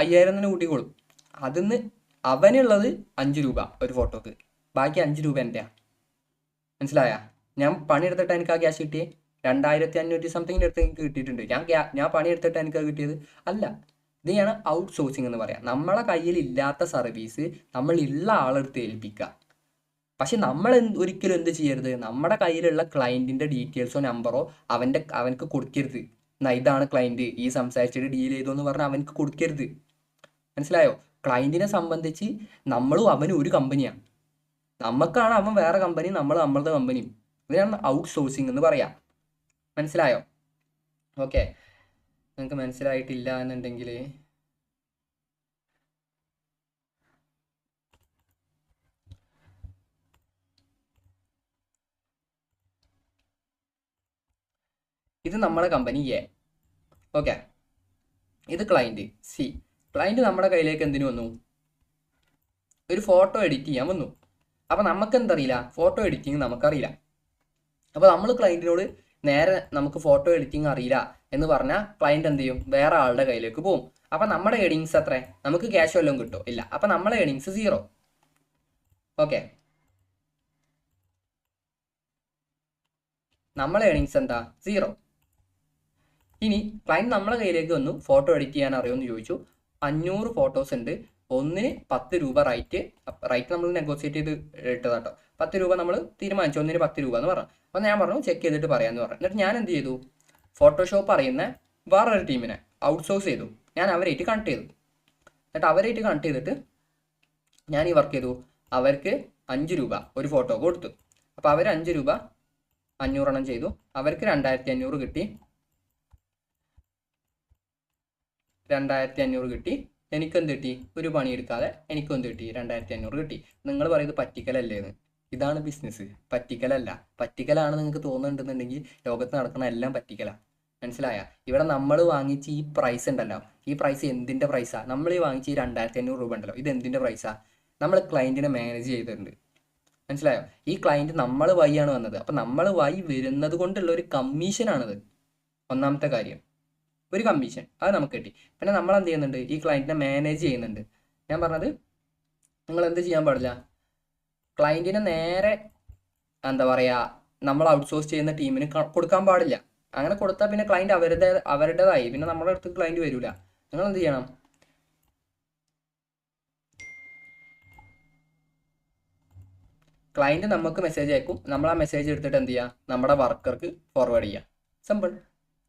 5000 തന്നെ കൂട്ടിക്കോളും. അതിന്ന് അവനുള്ളത് 5 രൂപ ഒരു ഫോട്ടോക്ക്, ബാക്കി 5 രൂപ എൻ്റെയാണ്. മനസ്സിലായ? ഞാൻ പണിയെടുത്തിട്ട് എനിക്ക് ആ ക്യാഷ് കിട്ടിയേ 2500 സംതിങ്ങിൻ്റെ അടുത്ത് എനിക്ക് കിട്ടിയിട്ടുണ്ട്. ഞാൻ പണിയെടുത്തിട്ട് എനിക്ക് അത് കിട്ടിയത് അല്ല. ഇതിനെയാണ് ഔട്ട് സോഴ്സിങ് എന്ന് പറയാം. നമ്മളെ കയ്യിൽ ഇല്ലാത്ത സർവീസ് നമ്മളുള്ള ആളെടുത്ത് ഏൽപ്പിക്കുക. പക്ഷെ നമ്മൾ ഒരിക്കലും എന്ത് ചെയ്യരുത്, നമ്മുടെ കയ്യിലുള്ള ക്ലയൻറ്റിൻ്റെ ഡീറ്റെയിൽസോ നമ്പറോ അവനക്ക് കൊടുക്കരുത്. ഇതാണ് ക്ലയൻറ്റ്, ഈ സംസാരിച്ചിട്ട് ഡീൽ ചെയ്തു എന്ന് പറഞ്ഞാൽ അവനക്ക് കൊടുക്കരുത്. മനസ്സിലായോ? ക്ലയൻറ്റിനെ സംബന്ധിച്ച് നമ്മളും അവനും ഒരു കമ്പനിയാണ്. നമുക്കാണ് അവൻ വേറെ കമ്പനി, നമ്മൾ നമ്മളുടെ കമ്പനിയും. ഇതിനാണ് ഔട്ട് സോഴ്സിങ് എന്ന് പറയാം. മനസ്സിലായോ? ഓക്കെ, നിങ്ങൾക്ക് മനസ്സിലായിട്ടില്ല എന്നുണ്ടെങ്കിൽ ഇത് നമ്മുടെ കമ്പനി എ. ഓക്കെ, ഇത് ക്ലയൻറ്റ് സി. ക്ലയൻറ്റ് നമ്മുടെ കയ്യിലേക്ക് എന്തിനു വന്നു, ഒരു ഫോട്ടോ എഡിറ്റ് ചെയ്യാൻ വന്നു. അപ്പോൾ നമുക്ക് എന്തറിയില്ല, ഫോട്ടോ എഡിറ്റിംഗ് നമുക്കറിയില്ല. അപ്പോൾ നമ്മൾ ക്ലയൻറ്റിനോട് നേരെ നമുക്ക് ഫോട്ടോ എഡിറ്റിംഗ് അറിയില്ല എന്ന് പറഞ്ഞാൽ ക്ലയൻറ്റ് എന്ത് ചെയ്യും, വേറെ ആളുടെ കയ്യിലേക്ക് പോകും. അപ്പം നമ്മുടെ ഏണിങ്സ് എത്ര, നമുക്ക് ക്യാഷ് വല്ലതും കിട്ടുമോ? ഇല്ല. അപ്പം നമ്മളെ ഏണിങ്സ് 0. ഓക്കെ, നമ്മളെ ഏണിങ്സ് എന്താ? 0. ഇനി ക്ലയൻറ്റ് നമ്മളെ കയ്യിലേക്ക് വന്നു, ഫോട്ടോ എഡിറ്റ് ചെയ്യാൻ അറിയുമെന്ന് ചോദിച്ചു. 500 ഫോട്ടോസ് ഉണ്ട്, ഒന്നിന് 10 രൂപ റൈറ്റ് നമ്മൾ നെഗോസിയേറ്റ് ചെയ്ത് ഇട്ടതാട്ടോ. 10 രൂപ നമ്മൾ തീരുമാനിച്ചു, ഒന്നിന് 10 രൂപ എന്ന് പറഞ്ഞു. അപ്പോൾ ഞാൻ പറഞ്ഞു ചെക്ക് ചെയ്തിട്ട് പറയാമെന്ന് പറഞ്ഞു. എന്നിട്ട് ഞാൻ എന്ത് ചെയ്തു, ഫോട്ടോഷോപ്പ് അറിയുന്ന വേറൊരു ടീമിനെ ഔട്ട്സോഴ്സ് ചെയ്തു. ഞാൻ അവരായിട്ട് കണക്ട് ചെയ്തു. എന്നിട്ട് അവരായിട്ട് കണക്ട് ചെയ്തിട്ട് ഞാൻ ഈ വർക്ക് ചെയ്തു. അവർക്ക് 5 രൂപ ഒരു ഫോട്ടോ കൊടുത്തു. അപ്പോൾ അവർ 5 രൂപ 500 എണ്ണം ചെയ്തു. അവർക്ക് 2500 കിട്ടി. 2500 കിട്ടി. എനിക്കെന്ത് കിട്ടി? ഒരു പണിയെടുക്കാതെ എനിക്കെന്ത് കിട്ടി? 2500 കിട്ടി. നിങ്ങൾ പറയുന്നത് പറ്റിക്കലല്ലേ എന്ന്? ഇതാണ് ബിസിനസ്, പറ്റിക്കലല്ല. പറ്റിക്കലാണ് നിങ്ങൾക്ക് തോന്നുന്നുണ്ടെന്നുണ്ടെങ്കിൽ ലോകത്ത് നടക്കുന്ന എല്ലാം പറ്റിക്കലാണ്. മനസ്സിലായ? ഇവിടെ നമ്മൾ വാങ്ങിച്ച് ഈ പ്രൈസ് ഉണ്ടല്ലോ, ഈ പ്രൈസ് എന്തിൻ്റെ പ്രൈസാണ്? നമ്മൾ ഈ വാങ്ങിച്ച് ഈ 2500 രൂപ ഉണ്ടല്ലോ, ഇത് എന്തിൻ്റെ പ്രൈസാണ്? നമ്മൾ ക്ലയൻറ്റിനെ മാനേജ് ചെയ്തിട്ടുണ്ട്. മനസ്സിലായോ? ഈ ക്ലയൻറ്റ് നമ്മൾ വഴിയാണ് വന്നത്. അപ്പം നമ്മൾ വഴി വരുന്നത് കൊണ്ടുള്ള ഒരു കമ്മീഷനാണിത്. ഒന്നാമത്തെ കാര്യം, ഒരു കമ്മീഷൻ അത് നമുക്ക് കിട്ടി. പിന്നെ നമ്മൾ എന്ത് ചെയ്യുന്നുണ്ട്, ഈ ക്ലയൻറ്റിനെ മാനേജ് ചെയ്യുന്നുണ്ട്. ഞാൻ പറഞ്ഞത് നിങ്ങൾ എന്ത് ചെയ്യാൻ പാടില്ല, ക്ലയൻറ്റിനെ നേരെ എന്താ പറയുക, നമ്മൾ ഔട്ട്സോഴ്സ് ചെയ്യുന്ന ടീമിന് കൊടുക്കാൻ പാടില്ല. അങ്ങനെ കൊടുത്താൽ പിന്നെ ക്ലയൻറ്റ് അവരുടേതായി, പിന്നെ നമ്മുടെ അടുത്ത് ക്ലയൻറ്റ് വരില്ല. നിങ്ങൾ എന്ത് ചെയ്യണം, ക്ലയൻറ്റ് നമുക്ക് മെസ്സേജ് അയക്കും, നമ്മൾ ആ മെസ്സേജ് എടുത്തിട്ട് എന്ത് ചെയ്യുക, നമ്മുടെ വർക്കർക്ക് ഫോർവേഡ് ചെയ്യുക. സിമ്പിൾ,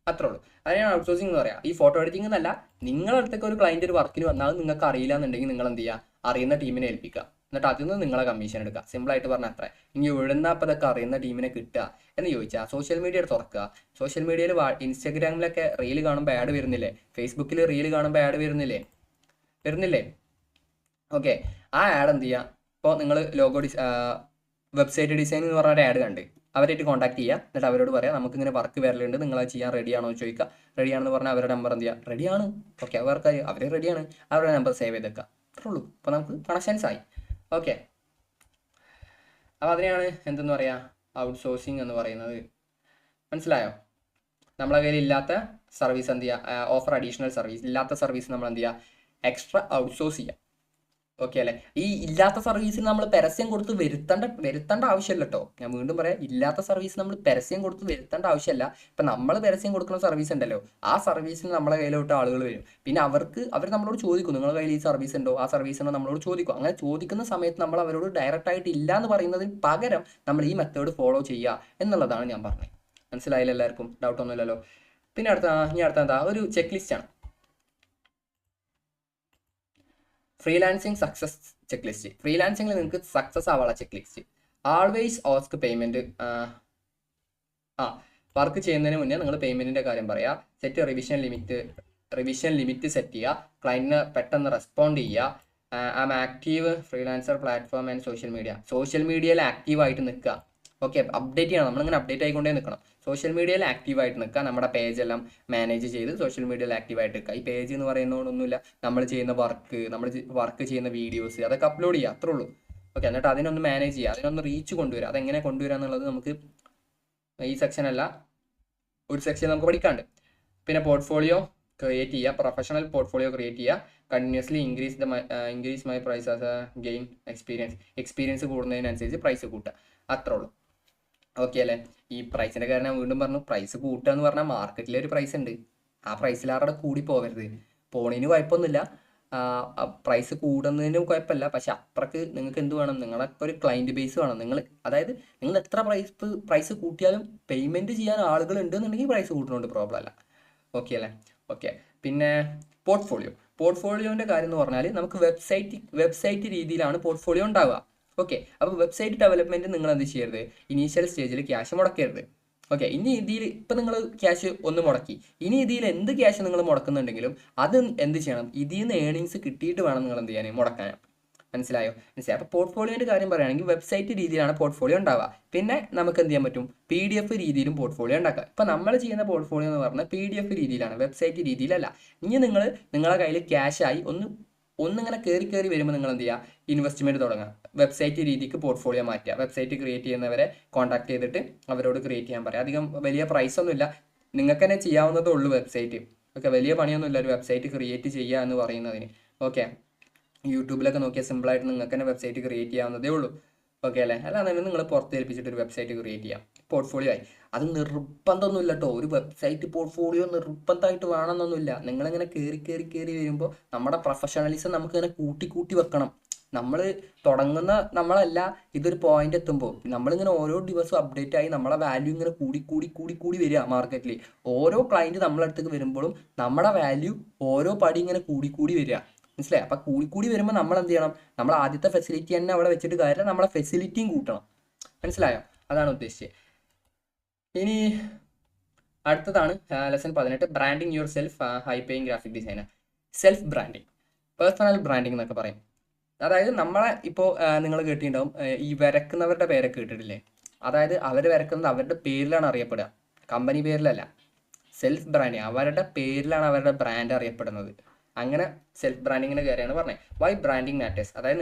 അത്രേ ഉള്ളൂ. അതിനാണ് ഔട്ട്സോഴ്സിംഗ് എന്ന് പറയാം. ഈ ഫോട്ടോ എഡിറ്റിംഗ് എന്നല്ല, നിങ്ങളുടെ അടുത്തേക്ക് ഒരു ക്ലയൻറ്റ് ഒരു വർക്കിന് വന്നാൽ നിങ്ങൾക്ക് അറിയില്ല എന്നുണ്ടെങ്കിൽ നിങ്ങൾ എന്ത് ചെയ്യുക, അറിയുന്ന ടീമിനെ ഏൽപ്പിക്കുക. എന്നിട്ട് അതിൽ നിന്ന് നിങ്ങളെ കമ്മീഷൻ എടുക്കുക. സിമ്പിളായിട്ട് പറഞ്ഞാൽ അത്ര. ഇനി എവിടുന്ന അപ്പോൾ ഇതൊക്കെ അറിയുന്ന ടീമിനെ കിട്ടുക എന്ന് ചോദിച്ചാൽ സോഷ്യൽ മീഡിയ തുറക്കുക. സോഷ്യൽ മീഡിയയിൽ ഇൻസ്റ്റാഗ്രാമിലൊക്കെ റീൽ കാണുമ്പോൾ ആഡ് വരുന്നില്ലേ, ഫേസ്ബുക്കിൽ റീൽ കാണുമ്പോൾ ആഡ് വരുന്നില്ലേ? ഓക്കെ, ആ ആഡ് എന്ത് ചെയ്യുക, ഇപ്പോൾ നിങ്ങൾ വെബ്സൈറ്റ് ഡിസൈൻ എന്ന് പറഞ്ഞ ഒരു ആഡ് കണ്ട് അവരായിട്ട് കോൺടാക്ട് ചെയ്യുക. എന്നിട്ട് അവരോട് പറയാം നമുക്കിങ്ങനെ വർക്ക് വരലുണ്ട്, നിങ്ങൾ അത് ചെയ്യാൻ റെഡിയാണോ എന്ന് ചോദിക്കുക. റെഡിയാണെന്ന് പറഞ്ഞാൽ അവരുടെ നമ്പർ എന്ത് ചെയ്യുക, റെഡിയാണ്. ഓക്കെ, അവർക്ക് അവർ റെഡിയാണ്, അവരുടെ നമ്പർ സേവ് ചെയ്തേക്കുക. അത്രേ ഉള്ളൂ. അപ്പോൾ നമുക്ക് കണക്ഷൻസ് ആയി. ഓക്കെ, അപ്പോൾ അതിനെയാണ് എന്തെന്ന് പറയുക, ഔട്ട്സോഴ്സിങ് എന്ന് പറയുന്നത്. മനസ്സിലായോ? നമ്മളെ കയ്യിൽ ഇല്ലാത്ത സർവീസ് എന്ത് ചെയ്യുക, ഓഫർ അഡീഷണൽ സർവീസ്, ഇല്ലാത്ത സർവീസ് നമ്മൾ എന്ത് ചെയ്യുക, എക്സ്ട്രാ ഔട്ട്സോഴ്സ് ചെയ്യുക. ഓക്കെ അല്ലേ? ഈ ഇല്ലാത്ത സർവീസിന് നമ്മൾ പരസ്യം കൊടുത്ത് വരുത്തേണ്ട ആവശ്യമില്ല കേട്ടോ. ഞാൻ വീണ്ടും പറയാം, ഇല്ലാത്ത സർവീസ് നമ്മൾ പരസ്യം കൊടുത്ത് വരുത്തേണ്ട ആവശ്യമില്ല. ഇപ്പം നമ്മൾ പരസ്യം കൊടുക്കുന്ന സർവീസ് ഉണ്ടല്ലോ, ആ സർവീസിന് നമ്മളെ കയ്യിലോട്ട് ആളുകൾ വരും. പിന്നെ അവർ നമ്മളോട് ചോദിക്കും, നിങ്ങളുടെ കയ്യിൽ ഈ സർവീസ് ഉണ്ടോ, ആ സർവീസ് ഉണ്ടോ നമ്മളോട് ചോദിക്കും. അങ്ങനെ ചോദിക്കുന്ന സമയത്ത് നമ്മൾ അവരോട് ഡയറക്റ്റ് ആയിട്ട് ഇല്ല എന്ന് പറയുന്നതിന് പകരം നമ്മൾ ഈ മെത്തേഡ് ഫോളോ ചെയ്യുക എന്നുള്ളതാണ് ഞാൻ പറഞ്ഞത്. മനസ്സിലായില്ല എല്ലാവർക്കും? ഡൗട്ടൊന്നുമില്ലല്ലോ? പിന്നെ അടുത്ത എന്താ, ഒരു ചെക്ക് ലിസ്റ്റാണ്. Freelancing success checklist. ഫ്രീലാൻസിങ്ങിൽ നിങ്ങൾക്ക് സക്സസ് ആവാനുള്ള checklist. Always ask payment. Work ചെയ്യുന്നതിന് മുന്നേ നിങ്ങൾ പേയ്മെൻറ്റിൻ്റെ കാര്യം പറയുക. സെറ്റ് റിവിഷൻ ലിമിറ്റ് സെറ്റ് ചെയ്യുക. ക്ലയൻറ്റിന് പെട്ടെന്ന് റെസ്പോണ്ട് ചെയ്യുക. Active freelancer platform and social മീഡിയയിൽ ആക്റ്റീവായിട്ട് നിൽക്കുക. ഓക്കെ, അപ്ഡേറ്റ് ചെയ്യണം. നമ്മളിങ്ങനെ അപ്ഡേറ്റ് ആയിക്കൊണ്ടേ നിൽക്കണം. സോഷ്യൽ മീഡിയയിൽ ആക്റ്റീവായിട്ട് നിൽക്കുക. നമ്മുടെ പേജെല്ലാം മാനേജ് ചെയ്ത് സോഷ്യൽ മീഡിയയിൽ ആക്റ്റീവായിട്ട് നിൽക്കുക. ഈ പേജ് എന്ന് പറയുന്നതുകൊണ്ടൊന്നുമില്ല, നമ്മൾ ചെയ്യുന്ന വർക്ക് ചെയ്യുന്ന വീഡിയോസ് അതൊക്കെ അപ്ലോഡ് ചെയ്യുക, അത്രേ ഉള്ളൂ. ഓക്കെ, എന്നിട്ട് അതിനൊന്ന് മാനേജ് ചെയ്യുക, അതിനൊന്ന് റീച്ച് കൊണ്ടുവരിക. അതെങ്ങനെ കൊണ്ടുവരിക എന്നുള്ളത് നമുക്ക് ഈ സെക്ഷനല്ല, ഒരു സെക്ഷൻ നമുക്ക് പഠിക്കാണ്ട്. പിന്നെ പോർട്ട്ഫോളിയോ ക്രിയേറ്റ് ചെയ്യുക, പ്രൊഫഷണൽ പോർട്ട്ഫോളിയോ ക്രിയേറ്റ് ചെയ്യുക. Continuously increase my price as a gain experience കൂടുന്നതിനനുസരിച്ച് പ്രൈസ് കൂട്ടുക, അത്രേ ഉള്ളൂ. ഓക്കെ അല്ലേ? ഈ പ്രൈസിൻ്റെ കാര്യം ഞാൻ വീണ്ടും പറഞ്ഞു, പ്രൈസ് കൂട്ടുക എന്ന് പറഞ്ഞാൽ മാർക്കറ്റിലെ ഒരു പ്രൈസ് ഉണ്ട്, ആ പ്രൈസിൽ ആരുടെ കൂടി പോകരുത്. പോണതിന് കുഴപ്പമൊന്നുമില്ല, പ്രൈസ് കൂടുന്നതിനും കുഴപ്പമില്ല. പക്ഷെ അപ്പുറക്ക് നിങ്ങൾക്ക് എന്ത് വേണം, നിങ്ങളൊക്കെ ഒരു ക്ലയൻറ്റ് ബേസ് വേണം. അതായത് നിങ്ങൾ എത്ര പ്രൈസ് കൂട്ടിയാലും പേയ്മെൻറ്റ് ചെയ്യാൻ ആളുകൾ ഉണ്ടെന്നുണ്ടെങ്കിൽ പ്രൈസ് കൂട്ടുന്നതുകൊണ്ട് പ്രോബ്ലം അല്ല. ഓക്കെ അല്ലേ? ഓക്കെ, പിന്നെ പോർട്ട്ഫോളിയോൻ്റെ കാര്യം എന്ന് പറഞ്ഞാൽ നമുക്ക് വെബ്സൈറ്റ് രീതിയിലാണ് പോർട്ട്ഫോളിയോ ഉണ്ടാവുക. ഓക്കെ, അപ്പോൾ വെബ്സൈറ്റ് ഡെവലപ്മെൻറ്റ് നിങ്ങൾ എന്ത് ചെയ്യരുത്, ഇനീഷ്യൽ സ്റ്റേജിൽ ക്യാഷ് മുടക്കരുത്. ഓക്കെ, ഇനി ഇതിൽ ഇപ്പം നിങ്ങൾ ക്യാഷ് ഒന്ന് മുടക്കി, ഇനി ഇതിൽ എന്ത് ക്യാഷ് നിങ്ങൾ മുടക്കുന്നുണ്ടെങ്കിലും അത് എന്ത് ചെയ്യണം, ഇതിൽ നിന്ന് ഏണിങ്സ് കിട്ടിയിട്ട് വേണം നിങ്ങൾ എന്ത് ചെയ്യാൻ, മുടക്കാൻ. മനസ്സിലായോ? അപ്പോൾ പോർട്ട്ഫോളിയോൻ്റെ കാര്യം പറയുകയാണെങ്കിൽ വെബ്സൈറ്റ് രീതിയിലാണ് പോർട്ട്ഫോളിയോ ഉണ്ടാവുക. പിന്നെ നമുക്ക് എന്ത് ചെയ്യാൻ പറ്റും, PDF രീതിയിലും പോർട്ട്ഫോളിയോ ഉണ്ടാക്കാം. ഇപ്പോൾ നമ്മൾ ചെയ്യുന്ന പോർട്ട്ഫോളിയോ എന്ന് പറഞ്ഞാൽ PDF രീതിയിലാണ്, വെബ്സൈറ്റ് രീതിയിലല്ല. ഇനി നിങ്ങളെ കയ്യിൽ ക്യാഷായി ഒന്ന് ഒന്നിങ്ങനെ കയറി കയറി വരുമ്പോൾ നിങ്ങൾ എന്ത് ചെയ്യുക, ഇൻവെസ്റ്റ്മെൻറ്റ് തുടങ്ങുക, വെബ്സൈറ്റ് രീതിക്ക് പോർട്ട്ഫോളിയോ മാറ്റുക, വെബ്സൈറ്റ് ക്രിയേറ്റ് ചെയ്യുന്നവരെ കോൺടാക്ട് ചെയ്തിട്ട് അവരോട് ക്രിയേറ്റ് ചെയ്യാൻ പറയുക. അധികം വലിയ പ്രൈസ് ഒന്നുമില്ല, നിങ്ങൾക്ക് തന്നെ ചെയ്യാവുന്നതേ ഉള്ളൂ വെബ്സൈറ്റ്. ഓക്കെ, വലിയ പണിയൊന്നുമില്ല ഒരു വെബ്സൈറ്റ് ക്രിയേറ്റ് ചെയ്യുക എന്ന് പറയുന്നതിന്. ഓക്കെ, യൂട്യൂബിലൊക്കെ നോക്കിയാൽ സിമ്പിളായിട്ട് നിങ്ങൾക്ക് തന്നെ വെബ്സൈറ്റ് ക്രിയേറ്റ് ചെയ്യാവുന്നതേ ഉള്ളൂ. ഓക്കെ അല്ലേ? അല്ലാതെ നിങ്ങൾ പുറത്ത് ഏൽപ്പിച്ചിട്ട് ഒരു വെബ്സൈറ്റ് ക്രിയേറ്റ് ചെയ്യാം, പോർട്ട്ഫോളിയോ ആയി. അത് നിർബന്ധമൊന്നുമില്ല കേട്ടോ, ഒരു വെബ്സൈറ്റ് പോർട്ട്ഫോളിയോ നിർബന്ധമായിട്ട് വേണമെന്നൊന്നുമില്ല. നിങ്ങളിങ്ങനെ കയറി കയറി കയറി വരുമ്പോൾ നമ്മുടെ പ്രൊഫഷണലിസം നമുക്കിങ്ങനെ കൂട്ടി കൂട്ടി വെക്കണം. നമ്മൾ തുടങ്ങുന്ന നമ്മളല്ല, ഇതൊരു പോയിന്റ് എത്തുമ്പോൾ നമ്മളിങ്ങനെ ഓരോ ദിവസവും അപ്ഡേറ്റ് ആയി നമ്മളെ വാല്യൂ ഇങ്ങനെ കൂടി കൂടി കൂടി കൂടി വരിക മാർക്കറ്റിൽ. ഓരോ ക്ലയൻറ്റ് നമ്മളെ അടുത്തേക്ക് വരുമ്പോഴും നമ്മുടെ വാല്യൂ ഓരോ പടി ഇങ്ങനെ കൂടി കൂടി വരിക. മനസ്സിലായി? അപ്പം കൂടി കൂടി വരുമ്പോൾ നമ്മൾ എന്ത് ചെയ്യണം, നമ്മൾ ആദ്യത്തെ ഫെസിലിറ്റി തന്നെ അവിടെ വെച്ചിട്ട് കാര്യമില്ല, നമ്മളെ ഫെസിലിറ്റിയും കൂട്ടണം. മനസ്സിലായോ? അതാണ് ഉദ്ദേശിച്ചത്. ഇനി അടുത്തതാണ് lesson 18, branding your self high paying graphic designer. Self branding, personal branding എന്നൊക്കെ പറയും. അതായത് നമ്മളെ ഇപ്പോൾ നിങ്ങൾ കേട്ടിട്ടുണ്ടാവും, ഈ വരക്കുന്നവരുടെ പേരൊക്കെ കേട്ടിട്ടില്ലേ? അതായത് അവർ വരക്കുന്നത് അവരുടെ പേരിലാണ് അറിയപ്പെടുക, കമ്പനി പേരിലല്ല. സെൽഫ് ബ്രാൻഡിങ്, അവരുടെ പേരിലാണ് അവരുടെ ബ്രാൻഡ് അറിയപ്പെടുന്നത്. അങ്ങനെ സെൽഫ് ബ്രാൻഡിങ്ങിൻ്റെ കാര്യമാണ് പറഞ്ഞത്. വൈ ബ്രാൻഡിങ് മാറ്റേഴ്സ്, അതായത്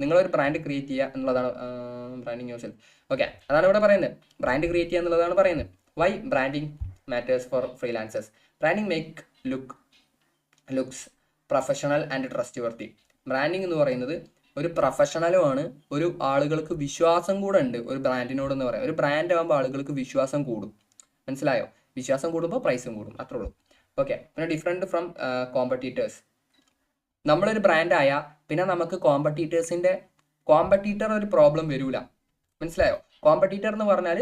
നിങ്ങളൊരു ബ്രാൻഡ് ക്രിയേറ്റ് ചെയ്യുക എന്നുള്ളതാണ് ബ്രാൻഡിങ് യുവർ സെൽഫ്. ഓക്കെ, അതാണ് ഇവിടെ പറയുന്നത്, ബ്രാൻഡ് ക്രിയേറ്റ് ചെയ്യുക എന്നുള്ളതാണ് പറയുന്നത്. Why branding matters for freelancers. Branding make looks professional and trustworthy. Branding എന്ന് പറയുന്നത് ഒരു പ്രൊഫഷണലുമാണ്, ഒരു ആളുകൾക്ക് വിശ്വാസം കൂടെ ഉണ്ട് ഒരു ബ്രാൻഡിനോടെന്ന് പറയാം. ഒരു ബ്രാൻഡ് ആകുമ്പോൾ ആളുകൾക്ക് വിശ്വാസം കൂടും. മനസ്സിലായോ? വിശ്വാസം കൂടുമ്പോൾ പ്രൈസും കൂടും, അത്രേ ഉള്ളൂ. ഓക്കെ, പിന്നെ ഡിഫറെൻറ്റ് ഫ്രം കോമ്പറ്റീറ്റേഴ്സ്. നമ്മളൊരു ബ്രാൻഡായാൽ പിന്നെ നമുക്ക് കോമ്പറ്റീറ്റർ ഒരു പ്രോബ്ലം വരില്ല. മനസ്സിലായോ? കോമ്പറ്റീറ്റർ എന്ന് പറഞ്ഞാൽ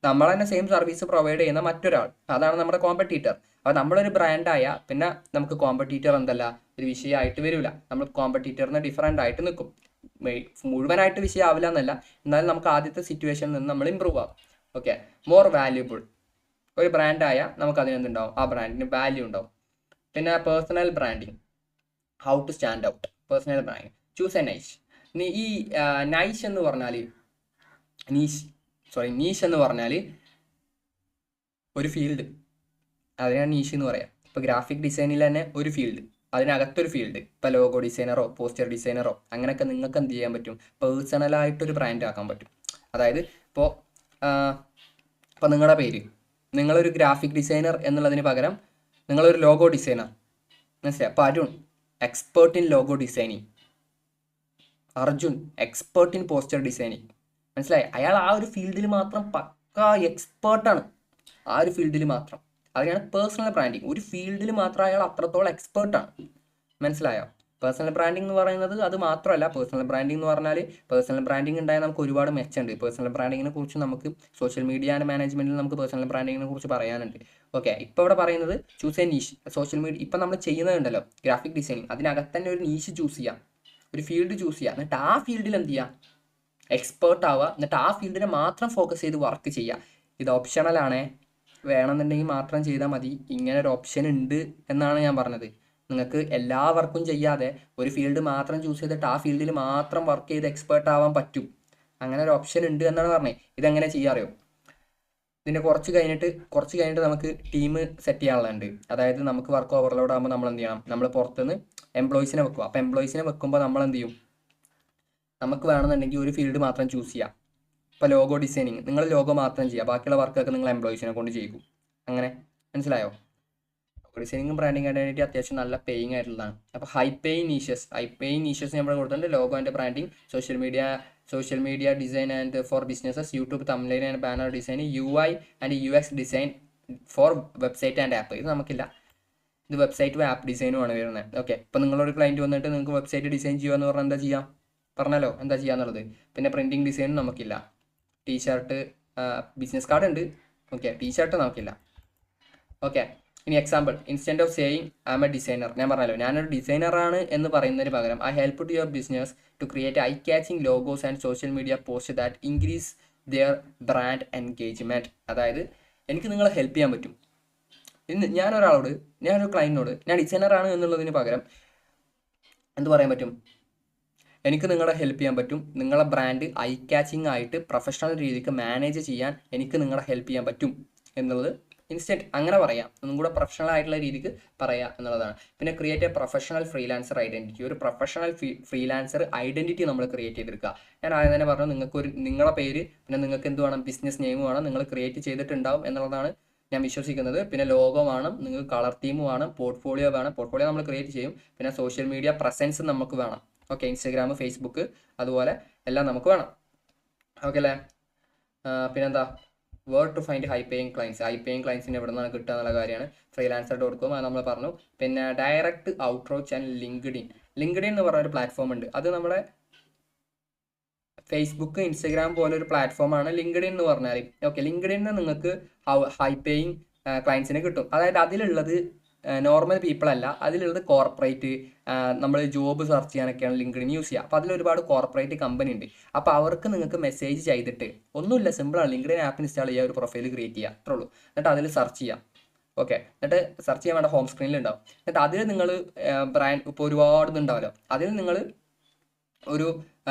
നമ്മൾ തന്നെ സെയിം സർവീസ് പ്രൊവൈഡ് ചെയ്യുന്ന മറ്റൊരാൾ, അതാണ് നമ്മുടെ കോമ്പറ്റീറ്റർ. അപ്പോൾ നമ്മളൊരു ബ്രാൻഡായാൽ പിന്നെ നമുക്ക് കോമ്പറ്റീറ്റർ എന്തല്ല ഒരു വിഷയമായിട്ട് വരില്ല. നമ്മൾ കോമ്പറ്റീറ്ററിന് ഡിഫറെൻ്റ് ആയിട്ട് നിൽക്കും. മുഴുവനായിട്ട് വിഷയമാവില്ല എന്നല്ല, എന്നാലും നമുക്ക് ആദ്യത്തെ സിറ്റുവേഷനിൽ നിന്ന് നമ്മൾ ഇമ്പ്രൂവ് ആവും. Okay, more valuable. ഒരു ബ്രാൻഡായാൽ നമുക്ക് അതിനെന്തുണ്ടാവും, ആ ബ്രാൻഡിന് വാല്യൂ ഉണ്ടാവും. പിന്നെ personal branding, how to stand out. Personal branding, choose a niche. ഈ നൈഷ് എന്ന് പറഞ്ഞാൽ നീഷ് എന്ന് പറഞ്ഞാൽ ഒരു ഫീൽഡ്, അതിനാണ് നീഷ് എന്ന് പറയാം. ഇപ്പോൾ ഗ്രാഫിക് ഡിസൈനിൽ തന്നെ ഒരു ഫീൽഡ്, അതിനകത്തൊരു ഫീൽഡ്. ഇപ്പോൾ ലോഗോ ഡിസൈനറോ പോസ്റ്റർ ഡിസൈനറോ അങ്ങനെയൊക്കെ നിങ്ങൾക്ക് എന്ത് ചെയ്യാൻ പറ്റും, പേഴ്സണലായിട്ടൊരു ബ്രാൻഡ് ആക്കാൻ പറ്റും. അതായത് ഇപ്പോൾ നിങ്ങളുടെ പേര്, നിങ്ങളൊരു ഗ്രാഫിക് ഡിസൈനർ എന്നുള്ളതിന് പകരം നിങ്ങളൊരു ലോഗോ ഡിസൈനർ. മനസ്സിലായി? അപ്പോൾ Arun expert in logo designing, Arjun expert in poster designing. മനസ്സിലായി? അയാൾ ആ ഒരു ഫീൽഡിൽ മാത്രം പക്കാ എക്സ്പേർട്ടാണ്, ആ ഒരു ഫീൽഡിൽ മാത്രം. അതിനാണ് പേഴ്സണൽ ബ്രാൻഡിങ്. ഒരു ഫീൽഡിൽ മാത്രം അയാൾ അത്രത്തോളം എക്സ്പേർട്ടാണ്. മനസ്സിലായോ? പേഴ്സണൽ ബ്രാൻഡിങ് എന്ന് പറയുന്നത് അത് മാത്രമല്ല. പേഴ്സണൽ ബ്രാൻഡിങ് എന്ന് പറഞ്ഞാൽ പേഴ്സണൽ ബ്രാൻഡിങ് ഉണ്ടായാൽ നമുക്ക് ഒരുപാട് മെച്ചമുണ്ട്. പേഴ്സണൽ ബ്രാൻഡിങ്ങിനെ കുറിച്ച് നമുക്ക് സോഷ്യൽ മീഡിയ ആൻഡ് മാനേജ്മെൻറ്റിൽ നമുക്ക് പേഴ്സണൽ ബ്രാൻഡിങ്ങിനെ കുറിച്ച് പറയാനുണ്ട്. ഓക്കെ, ഇപ്പോൾ ഇവിടെ പറയുന്നത് choose A niche. Social media ഇപ്പം നമ്മൾ ചെയ്യുന്നതുണ്ടല്ലോ ഗ്രാഫിക് ഡിസൈനിങ്, അതിനകത്ത് തന്നെ ഒരു നീഷ് ചൂസ് ചെയ്യാം, ഒരു ഫീൽഡ് ചൂസ് ചെയ്യുക, എന്നിട്ട് ആ ഫീൽഡിൽ എന്ത് ചെയ്യുക, എക്സ്പേർട്ട് ആവുക, എന്നിട്ട് ആ ഫീൽഡിനെ മാത്രം ഫോക്കസ് ചെയ്ത് വർക്ക് ചെയ്യുക. ഇത് ഓപ്ഷണലാണേ, വേണമെന്നുണ്ടെങ്കിൽ മാത്രം ചെയ്താൽ മതി. ഇങ്ങനെ ഒരു ഓപ്ഷൻ ഉണ്ട് എന്നാണ് ഞാൻ പറഞ്ഞത്. നിങ്ങൾക്ക് എല്ലാ വർക്കും ചെയ്യാതെ ഒരു ഫീൽഡ് മാത്രം ചൂസ് ചെയ്തിട്ട് ആ ഫീൽഡിൽ മാത്രം വർക്ക് ചെയ്ത് എക്സ്പേർട്ട് ആവാൻ പറ്റും. അങ്ങനെ ഒരു ഓപ്ഷൻ ഉണ്ട് എന്നാണ് പറഞ്ഞത്. ഇതെങ്ങനെ ചെയ്യാറിയോ? ഇതിൻ്റെ കുറച്ച് കഴിഞ്ഞിട്ട് നമുക്ക് ടീം സെറ്റ് ചെയ്യാനുള്ളതുണ്ട്. അതായത് നമുക്ക് വർക്ക് ഓവർലോഡ് ആകുമ്പോൾ നമ്മൾ എന്ത് ചെയ്യണം, നമ്മൾ പുറത്തുനിന്ന് എംപ്ലോയീസിനെ വെക്കുക. അപ്പോൾ എംപ്ലോയീസിനെ വെക്കുമ്പോൾ നമ്മൾ എന്ത് ചെയ്യും, നമുക്ക് വേണമെന്നുണ്ടെങ്കിൽ ഒരു ഫീൽഡ് മാത്രം ചൂസ് ചെയ്യാം. ഇപ്പോൾ ലോഗോ ഡിസൈനിങ്, നിങ്ങൾ ലോഗോ മാത്രം ചെയ്യുക, ബാക്കിയുള്ള വർക്കൊക്കെ നിങ്ങൾ എംപ്ലോയീസിനെ കൊണ്ട് ചെയ്യിക്കും. അങ്ങനെ, മനസ്സിലായോ? ലോഗോ ഡിസൈനിങ്ങും ബ്രാൻഡിങ് ഐഡൻറ്റിറ്റി അത്യാവശ്യം നല്ല പേയിങ് ആയിട്ടുള്ളതാണ്. അപ്പോൾ ഹൈ പേയിങ് നീഷസ് നമ്മൾ കൊടുത്തിട്ടുണ്ട്. Logo and branding, social media design and for businesses, YouTube thumbnail and banner design, UI and UX design for website and app. ഇത് നമുക്കില്ല, ഇത് വെബ്സൈറ്റും ആപ്പ് ഡിസൈനുമാണ് വരുന്നത്. ഓക്കെ, ഇപ്പോൾ നിങ്ങളൊരു ക്ലയൻറ്റ് വന്നിട്ട് നിങ്ങൾക്ക് വെബ്സൈറ്റ് ഡിസൈൻ ചെയ്യുക പറഞ്ഞാൽ എന്താ ചെയ്യാം, പറഞ്ഞല്ലോ എന്താ ചെയ്യാന്നുള്ളത്. പിന്നെ പ്രിൻറ്റിങ് ഡിസൈനും നമുക്കില്ല. ടീഷർട്ട്, ബിസിനസ് കാർഡ് ഉണ്ട്. ഓക്കെ, ടീഷർട്ട് നമുക്കില്ല. ഓക്കെ, ഇനി example, instead of saying I'm a designer, ഞാൻ പറഞ്ഞല്ലോ ഞാനൊരു ഡിസൈനറാണ് എന്ന് പറയുന്നതിന് പകരം I help to your business to create eye catching logos and social media post that increase their brand engagement. അതായത് എനിക്ക് നിങ്ങളെ ഹെൽപ്പ് ചെയ്യാൻ പറ്റും. ഇന്ന് ഞാനൊരു ക്ലയൻറ്റിനോട് ഞാൻ ഡിസൈനറാണ് എന്നുള്ളതിന് പകരം എന്ത് പറയാൻ പറ്റും, എനിക്ക് നിങ്ങളെ ഹെൽപ്പ് ചെയ്യാൻ പറ്റും. നിങ്ങളെ ബ്രാൻഡ് ഐ ക്യാച്ചിങ് ആയിട്ട് പ്രൊഫഷണൽ രീതിക്ക് മാനേജ് ചെയ്യാൻ എനിക്ക് നിങ്ങളെ ഹെൽപ്പ് ചെയ്യാൻ പറ്റും എന്നുള്ളത് ഇൻസ്റ്റൻറ്റ് അങ്ങനെ പറയാം, ഒന്നും കൂടെ പ്രൊഫഷണൽ ആയിട്ടുള്ള രീതിക്ക് പറയാം എന്നുള്ളതാണ്. പിന്നെ create A professional freelancer identity, ഒരു പ്രൊഫഷണൽ ഫ്രീലാൻസർ ഐഡന്റിറ്റി നമ്മൾ ക്രിയേറ്റ് ചെയ്തെടുക്കുക. ഞാൻ ആദ്യം തന്നെ പറഞ്ഞു, നിങ്ങൾക്ക് നിങ്ങളുടെ പേര്, പിന്നെ നിങ്ങൾക്ക് എന്ത് വേണം, ബിസിനസ് നെയിം വേണം, നിങ്ങൾ ക്രിയേറ്റ് ചെയ്തിട്ടുണ്ടാവും എന്നുള്ളതാണ് ഞാൻ വിശ്വസിക്കുന്നത്. പിന്നെ ലോഗോ വേണം, നിങ്ങൾക്ക് കളർ തീം വേണം, പോർട്ട്ഫോളിയോ വേണം, പോർട്ട്ഫോളിയോ നമ്മൾ ക്രിയേറ്റ് ചെയ്യും. പിന്നെ സോഷ്യൽ മീഡിയ പ്രസൻസ് നമുക്ക് വേണം. ഓക്കെ, ഇൻസ്റ്റാഗ്രാം, ഫേസ്ബുക്ക് അതുപോലെ എല്ലാം നമുക്ക് വേണം. ഓക്കെ അല്ലേ? പിന്നെന്താ, where to find high paying clients, high paying ക്ലയൻസിന് എവിടെ നിന്നാണ് കിട്ടുക എന്നുള്ള കാര്യമാണ്. freelancer.com അത് നമ്മൾ പറഞ്ഞു. പിന്നെ ഡയറക്റ്റ് ഔട്ട്റോച്ച് ആൻഡ് ലിങ്ക്ഡിൻ. ലിങ്ക്ഡിൻ എന്ന് പറഞ്ഞൊരു പ്ലാറ്റ്ഫോം ഉണ്ട്, അത് നമ്മുടെ ഫേസ്ബുക്ക്, ഇൻസ്റ്റഗ്രാം പോലെ ഒരു പ്ലാറ്റ്ഫോമാണ് ലിങ്ക്ഡിൻ എന്ന് പറഞ്ഞാൽ. ഓക്കെ, ലിങ്ക്ഡിനിൽ നിങ്ങൾക്ക് ഹൈ പേയിങ് ക്ലയൻസിനെ കിട്ടും. അതായത് അതിലുള്ളത് നോർമൽ പീപ്പിൾ അല്ല, അതിലുള്ളത് കോർപ്പറേറ്റ്, നമ്മൾ ജോബ് സെർച്ച് ചെയ്യാനൊക്കെയാണ് ലിങ്ക്ഡിൻ യൂസ് ചെയ്യുക. അപ്പോൾ അതിലൊരുപാട് കോർപ്പറേറ്റ് കമ്പനി ഉണ്ട്. അപ്പോൾ അവർക്ക് നിങ്ങൾക്ക് മെസ്സേജ് ചെയ്തിട്ട്, ഒന്നുമില്ല, സിമ്പിളാണ്, ലിങ്ക്ഡിൻ ആപ്പ് ഇൻസ്റ്റാൾ ചെയ്യുക, ഒരു പ്രൊഫൈൽ ക്രിയേറ്റ് ചെയ്യുക, അത്രേ ഉള്ളൂ. എന്നിട്ട് അതിൽ സെർച്ച് ചെയ്യാം. ഓക്കെ, എന്നിട്ട് സെർച്ച് ചെയ്യാൻ വേണ്ട ഹോം സ്ക്രീനിൽ ഉണ്ടാവും. എന്നിട്ട് അതിൽ നിങ്ങൾ ബ്രാൻഡ്, ഇപ്പോൾ ഒരുപാട് ഇതുണ്ടാവല്ലോ, അതിൽ നിങ്ങൾ ഒരു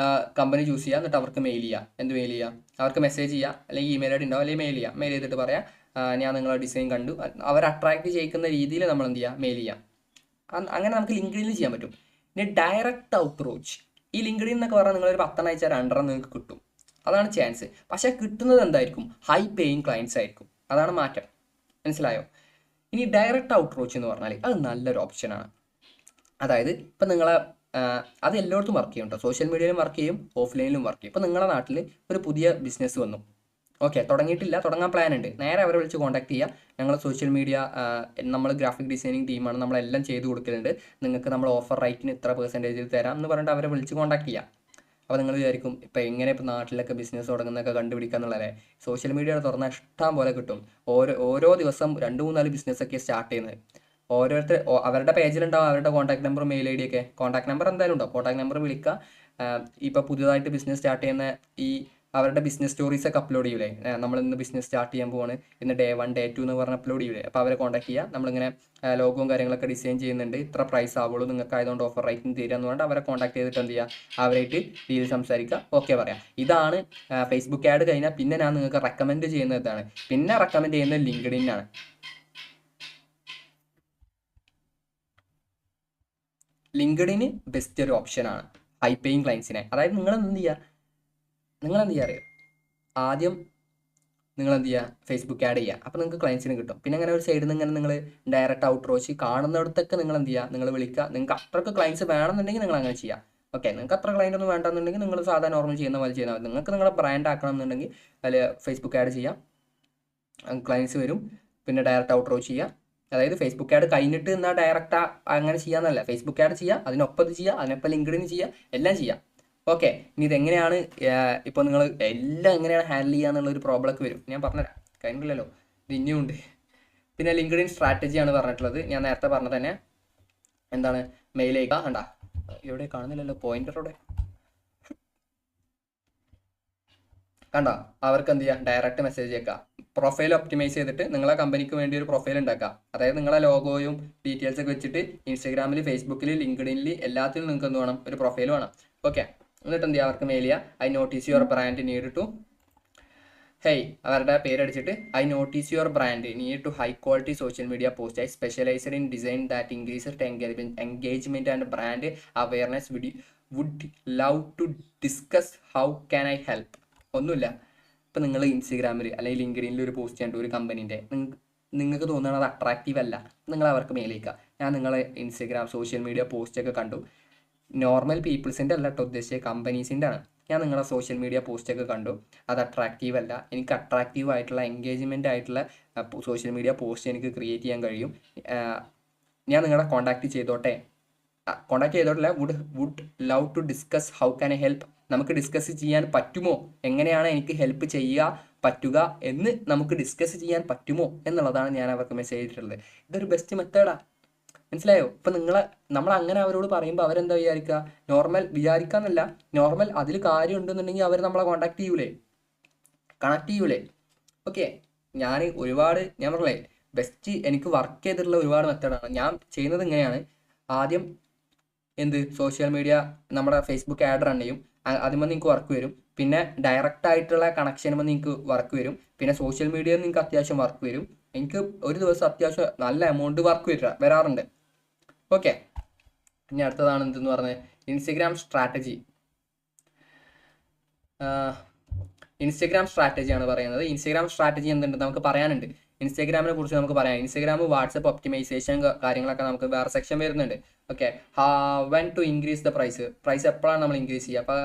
കമ്പനി ചൂസ് ചെയ്യുക, എന്നിട്ട് അവർക്ക് മെയിൽ ചെയ്യുക. എന്ത് മെയിൽ ചെയ്യുക? അവർക്ക് മെസ്സേജ് ചെയ്യുക, അല്ലെങ്കിൽ ഇമെയിൽ ഐ ഡി ഉണ്ടാവും, അല്ലെങ്കിൽ മെയിൽ ചെയ്യുക. മെയിൽ ചെയ്തിട്ട് പറയാം, ഞാൻ നിങ്ങളെ ഡിസൈൻ കണ്ടു, അവർ അട്രാക്ട് ചെയ്യിക്കുന്ന രീതിയിൽ നമ്മൾ എന്ത് ചെയ്യുക, മെയിൽ ചെയ്യാം. അങ്ങനെ നമുക്ക് ലിങ്ക്ഡിനിൽ ചെയ്യാൻ പറ്റും. ഇനി ഡയറക്റ്റ് ഔട്ട്റോച്ച്, ഈ ലിങ്ക്ഡിൻ എന്നൊക്കെ പറഞ്ഞാൽ നിങ്ങളൊരു 10 അയച്ചാൽ 2 നിങ്ങൾക്ക് കിട്ടും, അതാണ് ചാൻസ്. പക്ഷേ കിട്ടുന്നത് എന്തായിരിക്കും? ഹൈ പേയിങ് ക്ലയൻസ് ആയിരിക്കും, അതാണ് മാറ്റം. മനസ്സിലായോ? ഇനി ഡയറക്റ്റ് ഔട്ട്റോച്ച് എന്ന് പറഞ്ഞാൽ അത് നല്ലൊരു ഓപ്ഷനാണ്. അതായത് ഇപ്പം നിങ്ങളെ അത് എല്ലായിടത്തും വർക്ക് ചെയ്യും കേട്ടോ, സോഷ്യൽ മീഡിയയിലും വർക്ക് ചെയ്യും, ഓഫ്ലൈനിലും വർക്ക് ചെയ്യും. ഇപ്പോൾ നിങ്ങളുടെ നാട്ടിൽ ഒരു പുതിയ ബിസിനസ് വന്നു, ഓക്കെ, തുടങ്ങിയിട്ടില്ല, തുടങ്ങാൻ പ്ലാൻ ഉണ്ട്, നേരെ അവരെ വിളിച്ച് കോൺടാക്ട് ചെയ്യുക. ഞങ്ങൾ സോഷ്യൽ മീഡിയ, നമ്മൾ ഗ്രാഫിക് ഡിസൈനിങ് ടീമാണ്, നമ്മളെല്ലാം ചെയ്ത് കൊടുക്കുന്നുണ്ട്, നിങ്ങൾക്ക് നമ്മൾ ഓഫർ റേറ്റിന് ഇത്ര പെർസെൻറ്റേജിൽ തരാം എന്ന് പറഞ്ഞിട്ട് അവരെ വിളിച്ച് കോൺടാക്ട് ചെയ്യുക. അപ്പോൾ നിങ്ങൾ വിചാരിക്കും, ഇപ്പോൾ എങ്ങനെ ഇപ്പോൾ നാട്ടിലൊക്കെ ബിസിനസ് തുടങ്ങുന്നതൊക്കെ കണ്ടുപിടിക്കുക എന്നുള്ളതേ. സോഷ്യൽ മീഡിയ തുറന്നാൽ ഇഷ്ടം പോലെ കിട്ടും. ഓരോ ദിവസം 2-3-4 ബിസിനസ്സൊക്കെ സ്റ്റാർട്ട് ചെയ്യുന്നത്. ഓരോരുത്തർ അവരുടെ പേജിലുണ്ടാവും അവരുടെ കോൺടാക്ട് നമ്പറും മെയിൽ ഐ ഡി ഒക്കെ. കോൺടാക്ട് നമ്പർ എന്തായാലും ഉണ്ടാവും, കോൺടാക്ട് നമ്പർ വിളിക്കുക. ഇപ്പോൾ പുതിയതായിട്ട് ബിസിനസ് സ്റ്റാർട്ട് ചെയ്യുന്ന ഈ അവരുടെ ബിസിനസ് സ്റ്റോറീസ് ഒക്കെ അപ്ലോഡ് ചെയ്യൂലേ, നമ്മൾ ഇന്ന് ബിസിനസ് സ്റ്റാർട്ട് ചെയ്യാൻ പോവാണ്, ഇന്ന് ഡേ 1 ഡേ 2 എന്ന് പറഞ്ഞ് അപ്ലോഡ് ചെയ്യൂലേ. അപ്പോൾ അവരെ കോൺടാക്ട് ചെയ്യുക, നമ്മളിങ്ങനെ ലോഗോവും കാര്യങ്ങളൊക്കെ ഡിസൈൻ ചെയ്യുന്നുണ്ട്, ഇത്ര പ്രൈസ് ആവുള്ളൂ, നിങ്ങൾക്ക് ആയതുകൊണ്ട് ഓഫർ റേറ്റിന് തരിക എന്ന് പറഞ്ഞിട്ട് അവരെ കോൺടാക്ട് ചെയ്തിട്ട് എന്ത് ചെയ്യുക, അവരായിട്ട് രീതിയിൽ സംസാരിക്കുക, ഓക്കെ പറയാം. ഇതാണ് ഫേസ്ബുക്ക് ആഡ് കഴിഞ്ഞാൽ പിന്നെ ഞാൻ നിങ്ങൾക്ക് റെക്കമെൻഡ് ചെയ്യുന്നത് ഇതാണ്. പിന്നെ റെക്കമെൻഡ് ചെയ്യുന്നത് ലിങ്ക്ഡിനാണ്. ലിങ്ക്ഡിന് ബെസ്റ്റ് ഒരു ഓപ്ഷനാണ് ഹൈ പേയിങ് ക്ലയൻസിനെ. അതായത് നിങ്ങൾ എന്ത് ചെയ്യുക അറിയാം, ആദ്യം നിങ്ങൾ എന്ത് ചെയ്യുക, ഫേസ്ബുക്ക് ആഡ് ചെയ്യുക, അപ്പോൾ നിങ്ങൾക്ക് ക്ലയൻസിന് കിട്ടും. പിന്നെ അങ്ങനെ ഒരു സൈഡിൽ നിന്ന് ഇങ്ങനെ നിങ്ങൾ ഡയറക്റ്റ് ഔട്ട്റോച്ച് കാണുന്നിടത്തൊക്കെ നിങ്ങൾ എന്ത് ചെയ്യുക, നിങ്ങൾ വിളിക്കുക. നിങ്ങൾക്ക് അത്രയ്ക്ക് ക്ലയൻസ് വേണമെന്നുണ്ടെങ്കിൽ നിങ്ങൾ അങ്ങനെ ചെയ്യുക. ഓക്കെ, നിങ്ങൾക്ക് അത്ര ക്ലയൻ്റ് ഒന്നും വേണ്ടെന്നുണ്ടെങ്കിൽ നിങ്ങൾ സാധാരണ നോർമൽ ചെയ്യുന്ന പോലെ ചെയ്താൽ മതി. നിങ്ങൾക്ക് നിങ്ങളുടെ ബ്രാൻഡ് ആക്കണം എന്നുണ്ടെങ്കിൽ അതിൽ ഫേസ്ബുക്ക് ആഡ് ചെയ്യാം, ക്ലയൻസ് വരും. പിന്നെ ഡയറക്റ്റ് ഔട്ട്റോച്ച് ചെയ്യുക, അതായത് ഫേസ്ബുക്ക് ആഡ് കഴിഞ്ഞിട്ട് എന്നാൽ ഡയറക്റ്റ് അങ്ങനെ ചെയ്യാന്നല്ല, ഫേസ്ബുക്ക് ആഡ് ചെയ്യുക, അതിനൊപ്പം ഇത് ചെയ്യുക, അതിനൊപ്പം ലിങ്ക്ഡിൻ ചെയ്യുക, എല്ലാം ചെയ്യാം. ഓക്കെ, ഇനി ഇതെങ്ങനെയാണ് ഇപ്പോൾ നിങ്ങൾ എല്ലാം എങ്ങനെയാണ് ഹാൻഡിൽ ചെയ്യുക എന്നുള്ളൊരു പ്രോബ്ലമൊക്കെ വരും, ഞാൻ പറഞ്ഞുതരാം, കഴിഞ്ഞില്ലല്ലോ, ഇത് ഇനിയും ഉണ്ട്. പിന്നെ ലിങ്ക്ഡിൻ സ്ട്രാറ്റജിയാണ് പറഞ്ഞിട്ടുള്ളത്, ഞാൻ നേരത്തെ പറഞ്ഞ തന്നെ. എന്താണ്? മെയിൽ അയക്കുക, കണ്ട ഇവിടെ കാണുന്നില്ലല്ലോ പോയിന്ററോടെ, കണ്ട, അവർക്ക് എന്ത് ചെയ്യുക, ഡയറക്റ്റ് മെസ്സേജ് അയക്കുക. പ്രൊഫൈൽ ഒപ്റ്റിമൈസ് ചെയ്തിട്ട് നിങ്ങളെ കമ്പനിക്ക് വേണ്ടി ഒരു പ്രൊഫൈൽ ഉണ്ടാക്കുക. അതായത് നിങ്ങളെ ലോഗോയും ഡീറ്റെയിൽസ് ഒക്കെ വെച്ചിട്ട് ഇൻസ്റ്റാഗ്രാമിൽ, ഫേസ്ബുക്കിൽ, ലിങ്ക്ഡിനിൽ എല്ലാത്തിലും നിങ്ങൾക്ക് എന്ത് വേണം, ഒരു പ്രൊഫൈൽ വേണം. ഓക്കെ, എന്നിട്ട് എന്ത് ചെയ്യുക, അവർക്ക് മെയിൽ ചെയ്യുക, I notice your brand need to, hey, അവരുടെ പേരടിച്ചിട്ട്, I notice your brand need to high quality social media post, I specialized in design that increases engagement and brand awareness, would love to discuss how can I help. ഒന്നുമില്ല, ഇപ്പം നിങ്ങൾ ഇൻസ്റ്റഗ്രാമിൽ അല്ലെങ്കിൽ ലിങ്ക്ഡിനിൽ ഒരു പോസ്റ്റ് ചെയ്യേണ്ട ഒരു കമ്പനീൻ്റെ നിങ്ങൾക്ക് തോന്നുന്നത് അത് അട്രാക്റ്റീവ് അല്ല, നിങ്ങൾ അവർക്ക് മെയിലേക്കുക, ഞാൻ നിങ്ങളെ ഇൻസ്റ്റഗ്രാം സോഷ്യൽ മീഡിയ പോസ്റ്റൊക്കെ കണ്ടു, നോർമൽ പീപ്പിൾസിൻ്റെ അല്ല കേട്ടോ ഉദ്ദേശിച്ച, കമ്പനീസിൻ്റെ ആണ്. ഞാൻ നിങ്ങളെ സോഷ്യൽ മീഡിയ പോസ്റ്റൊക്കെ കണ്ടു, അത് അട്രാക്റ്റീവ് അല്ല, എനിക്ക് അട്രാക്റ്റീവ് ആയിട്ടുള്ള എൻഗേജ്മെൻ്റ് ആയിട്ടുള്ള സോഷ്യൽ മീഡിയ പോസ്റ്റ് എനിക്ക് ക്രിയേറ്റ് ചെയ്യാൻ കഴിയും, ഞാൻ നിങ്ങളെ കോൺടാക്റ്റ് ചെയ്തോട്ടെ, കോൺടാക്ട് ചെയ്തോട്ടില്ല, would love to discuss how can I help, നമുക്ക് ഡിസ്കസ് ചെയ്യാൻ പറ്റുമോ, എങ്ങനെയാണ് എനിക്ക് ഹെൽപ്പ് ചെയ്യുക പറ്റുക എന്ന് നമുക്ക് ഡിസ്കസ് ചെയ്യാൻ പറ്റുമോ എന്നുള്ളതാണ് ഞാൻ അവർക്ക് മെസ്സേജ് ചെയ്തിട്ടുള്ളത്. ഇതൊരു ബെസ്റ്റ് മെത്തേഡാണ്, മനസ്സിലായോ? ഇപ്പം നമ്മൾ അങ്ങനെ അവരോട് പറയുമ്പോൾ അവരെന്താ വിചാരിക്കുക, നോർമൽ വിചാരിക്കാന്നല്ല, നോർമൽ അതിൽ കാര്യം ഉണ്ടെന്നുണ്ടെങ്കിൽ അവർ നമ്മളെ കോൺടാക്ട് ചെയ്യൂലേ, കണക്ട് ചെയ്യൂലേ. ഓക്കെ, ഞാൻ പറഞ്ഞില്ലേ, ബെസ്റ്റ് എനിക്ക് വർക്ക് ചെയ്തിട്ടുള്ള ഒരുപാട് മെത്തേഡാണ്. ഞാൻ ചെയ്യുന്നത് ഇങ്ങനെയാണ്, ആദ്യം സോഷ്യൽ മീഡിയ നമ്മുടെ ഫേസ്ബുക്ക് ആഡ് റൺ ചെയ്യും, അതിന്മേൽ നിങ്ങൾക്ക് വർക്ക് വരും. പിന്നെ ഡയറക്റ്റ് ആയിട്ടുള്ള കണക്ഷനുമ്പോൾ നിങ്ങൾക്ക് വർക്ക് വരും. പിന്നെ സോഷ്യൽ മീഡിയയിൽ നിങ്ങൾക്ക് അത്യാവശ്യം വർക്ക് വരും. എനിക്ക് ഒരു ദിവസം അത്യാവശ്യം നല്ല എമൗണ്ട് വർക്ക് വരാറുണ്ട്. ഓക്കെ, ഇനി അടുത്തതാണ് എന്തെന്ന് പറഞ്ഞത്, ഇൻസ്റ്റഗ്രാം സ്ട്രാറ്റജി. ഇൻസ്റ്റഗ്രാം സ്ട്രാറ്റജിയാണ് പറയുന്നത്. ഇൻസ്റ്റഗ്രാം സ്ട്രാറ്റജി എന്തുണ്ട് നമുക്ക് പറയാനുണ്ട്. ഇൻസ്റ്റഗ്രാമിനെ കുറിച്ച് നമുക്ക് പറയാം. ഇൻസ്റ്റഗ്രാം വാട്സപ്പ് ഒപ്റ്റിമൈസേഷൻ കാര്യങ്ങളൊക്കെ നമുക്ക് വേറെ സെക്ഷൻ വരുന്നുണ്ട്. Okay, when to increase the price എപ്പോഴാണ് നമ്മൾ ഇൻക്രീസ് ചെയ്യുക? അപ്പോൾ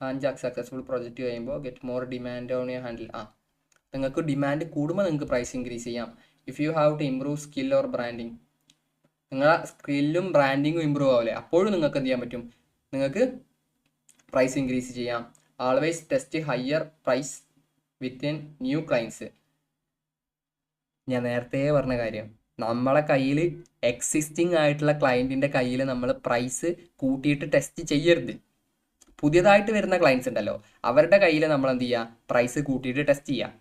5 സക്സസ്ഫുൾ പ്രൊജക്റ്റ് കഴിയുമ്പോൾ get more demand on you handle. നിങ്ങൾക്ക് ഡിമാൻഡ് കൂടുമ്പോൾ നിങ്ങൾക്ക് പ്രൈസ് ഇൻക്രീസ് ചെയ്യാം. If you have to improve skill or branding, നിങ്ങളെ സ്കില്ലും ബ്രാൻഡിങ്ങും ഇമ്പ്രൂവ് ആവില്ലേ, അപ്പോഴും നിങ്ങൾക്ക് എന്ത് ചെയ്യാൻ പറ്റും, നിങ്ങൾക്ക് പ്രൈസ് ഇൻക്രീസ് ചെയ്യാം. Always test higher price within new clients. ഞാൻ നേരത്തെ പറഞ്ഞ കാര്യം, നമ്മളെ കയ്യിൽ എക്സിസ്റ്റിംഗ് ആയിട്ടുള്ള ക്ലയൻറ്റിൻ്റെ കയ്യിൽ നമ്മൾ പ്രൈസ് കൂട്ടിയിട്ട് ടെസ്റ്റ് ചെയ്യരുത്. പുതിയതായിട്ട് വരുന്ന ക്ലയൻസ് ഉണ്ടല്ലോ, അവരുടെ കയ്യിൽ നമ്മൾ എന്ത് ചെയ്യുക, പ്രൈസ് കൂട്ടിയിട്ട് ടെസ്റ്റ് ചെയ്യുക.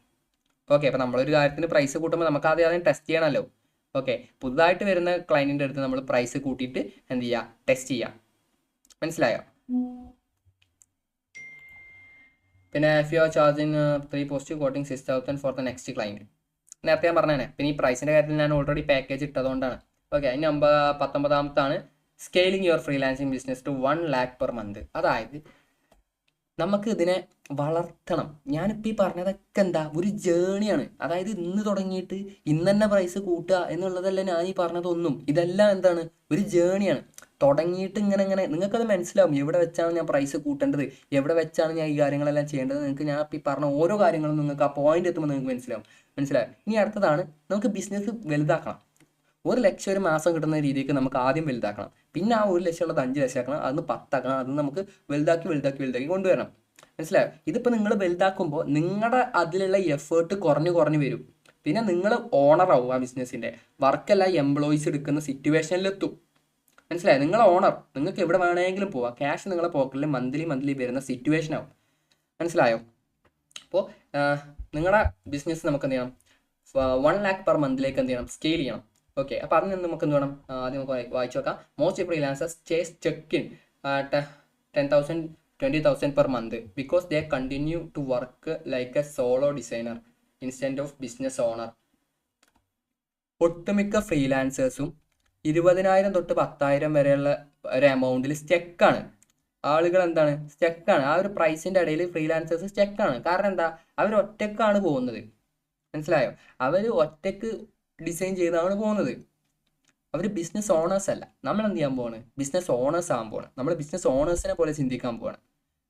ഓക്കെ, അപ്പോൾ നമ്മളൊരു കാര്യത്തിന് പ്രൈസ് കൂട്ടുമ്പോൾ നമുക്ക് ആദ്യം ടെസ്റ്റ് ചെയ്യണമല്ലോ. ഓക്കെ, പുതുതായിട്ട് വരുന്ന ക്ലയൻറ്റിൻ്റെ അടുത്ത് നമ്മൾ പ്രൈസ് കൂട്ടിയിട്ട് എന്ത് ചെയ്യുക, ടെസ്റ്റ് ചെയ്യുക. മനസ്സിലായോ? പിന്നെ if you are charging 3 positive coating 6,000 for the next client. നേരത്തെ ഞാൻ പറഞ്ഞേ. പിന്നെ ഈ പ്രൈസിൻ്റെ കാര്യത്തിൽ ഞാൻ ഓൾറെഡി പാക്കേജ് ഇട്ടതുകൊണ്ടാണ്. ഓക്കെ, ഇനി 19ാമത്താണ് scaling your freelancing business to 1 lakh per month. അതായത് നമുക്ക് ഇതിനെ വളർത്തണം. ഞാനിപ്പോൾ ഈ പറഞ്ഞതൊക്കെ എന്താ, ഒരു ജേണിയാണ്. അതായത് ഇന്ന് തുടങ്ങിയിട്ട് ഇന്ന് തന്നെ പ്രൈസ് കൂട്ടുക എന്നുള്ളതല്ല ഞാൻ ഈ പറഞ്ഞതൊന്നും. ഇതെല്ലാം എന്താണ്, ഒരു ജേണിയാണ്. തുടങ്ങിയിട്ട് ഇങ്ങനെ നിങ്ങൾക്കത് മനസ്സിലാവും എവിടെ വെച്ചാണ് ഞാൻ പ്രൈസ് കൂട്ടേണ്ടത്, എവിടെ വെച്ചാണ് ഞാൻ ഈ കാര്യങ്ങളെല്ലാം ചെയ്യേണ്ടത്. നിങ്ങൾക്ക് ഞാൻ ഇപ്പോൾ ഈ പറഞ്ഞ ഓരോ കാര്യങ്ങളും നിങ്ങൾക്ക് ആ പോയിന്റ് എത്തുമ്പോൾ നിങ്ങൾക്ക് മനസ്സിലാവും. ഇനി അടുത്തതാണ്, നമുക്ക് ബിസിനസ് വലുതാക്കണം. 1 ലക്ഷം ഒരു മാസം കിട്ടുന്ന രീതിക്ക് നമുക്ക് ആദ്യം വലുതാക്കണം. പിന്നെ ആ 1 ലക്ഷം ഉള്ളത് 5 ലക്ഷം ആക്കണം, അതൊന്ന് 10 ആക്കണം. അത് നമുക്ക് വലുതാക്കി കൊണ്ടുവരണം. മനസ്സിലായോ? ഇതിപ്പോൾ നിങ്ങൾ വലുതാക്കുമ്പോൾ നിങ്ങളുടെ അതിലുള്ള എഫേർട്ട് കുറഞ്ഞു വരും. പിന്നെ നിങ്ങൾ ഓണറാവും ആ ബിസിനസ്സിൻ്റെ. വർക്കെല്ലാം എംപ്ലോയീസ് എടുക്കുന്ന സിറ്റുവേഷനിലെത്തും. മനസ്സിലായോ? നിങ്ങൾ ഓണർ, നിങ്ങൾക്ക് എവിടെ വേണമെങ്കിലും പോവാം. ക്യാഷ് നിങ്ങളെ പോക്കറ്റിൽ മന്ത്ലി വരുന്ന സിറ്റുവേഷൻ ആവും. മനസ്സിലായോ? അപ്പോൾ നിങ്ങളുടെ ബിസിനസ് നമുക്ക് എന്ത് ചെയ്യണം, 1 lakh പെർ മന്തിലേക്ക് എന്ത് ചെയ്യണം, സ്കെയിൽ ചെയ്യണം. ഓക്കെ, അപ്പോൾ അതിൽ നിന്ന് നമുക്ക് എന്ത് വേണം, ആദ്യം നമുക്ക് വായിച്ചു നോക്കാം. Most freelancers chase check in 10,000 20,000 per month because they continue to work like a solo designer instead of business owner. ഒട്ടുമിക്ക ഫ്രീലാൻസേഴ്സും 20,000 തൊട്ട് 10,000 വരെയുള്ള ഒരു എമൗണ്ടിൽ സ്റ്റെക്കാണ്. ആളുകൾ എന്താണ്, സ്റ്റെക്കാണ്. ആ ഒരു പ്രൈസിൻ്റെ ഇടയിൽ ഫ്രീലാൻസേഴ്സ് സ്റ്റെക്കാണ്. കാരണം എന്താ, അവർ ഒറ്റക്കാണ് പോകുന്നത്. മനസ്സിലായോ? അവർ ഒറ്റക്ക് ഡിസൈൻ ചെയ്താണ് പോകുന്നത്. അവർ ബിസിനസ് ഓണേഴ്സ് അല്ല. നമ്മൾ എന്ത് ചെയ്യാൻ പോവാണ്, ബിസിനസ് ഓണേഴ്സ് ആകാൻ പോവാണ്. നമ്മൾ ബിസിനസ് ഓണേഴ്സിനെ പോലെ ചിന്തിക്കാൻ പോവാണ്.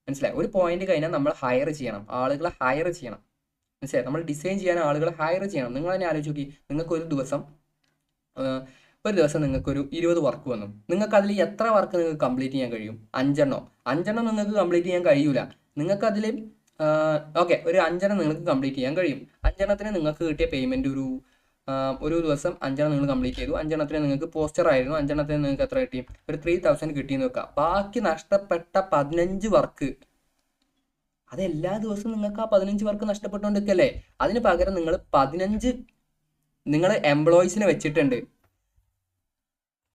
മനസ്സിലായോ? ഒരു പോയിന്റ് കഴിഞ്ഞാൽ നമ്മൾ ഹയർ ചെയ്യണം, ആളുകളെ ഹയർ ചെയ്യണം. മനസ്സിലായോ? നമ്മൾ ഡിസൈൻ ചെയ്യാൻ ആളുകളെ ഹയർ ചെയ്യണം. നിങ്ങൾ തന്നെ ആലോചിച്ച് നോക്കി, നിങ്ങൾക്ക് ഒരു ദിവസം നിങ്ങൾക്കൊരു 20 വർക്ക് വന്നു. നിങ്ങൾക്ക് അതിൽ എത്ര വർക്ക് നിങ്ങൾക്ക് കംപ്ലീറ്റ് ചെയ്യാൻ കഴിയും? 5 നിങ്ങൾക്ക് കംപ്ലീറ്റ് ചെയ്യാൻ കഴിയൂല. നിങ്ങൾക്ക് അതിൽ ഓക്കെ, ഒരു 5 നിങ്ങൾക്ക് കംപ്ലീറ്റ് ചെയ്യാൻ കഴിയും. 5 നിങ്ങൾക്ക് കിട്ടിയ പേയ്മെൻറ്റ് ഒരു ദിവസം 5 നിങ്ങൾ കംപ്ലീറ്റ് ചെയ്തു. 5 നിങ്ങൾക്ക് പോസ്റ്റർ ആയിരുന്നു. 5 നിങ്ങൾക്ക് എത്ര കിട്ടി? ഒരു 3,000 കിട്ടിയെന്ന് വെക്കുക. ബാക്കി നഷ്ടപ്പെട്ട 15 വർക്ക്, അത് എല്ലാ ദിവസവും നിങ്ങൾക്ക് ആ 15 വർക്ക് നഷ്ടപ്പെട്ടുകൊണ്ടിരിക്കല്ലേ. അതിന് പകരം നിങ്ങൾ 15 നിങ്ങൾ എംപ്ലോയീസിനെ വെച്ചിട്ടുണ്ട്.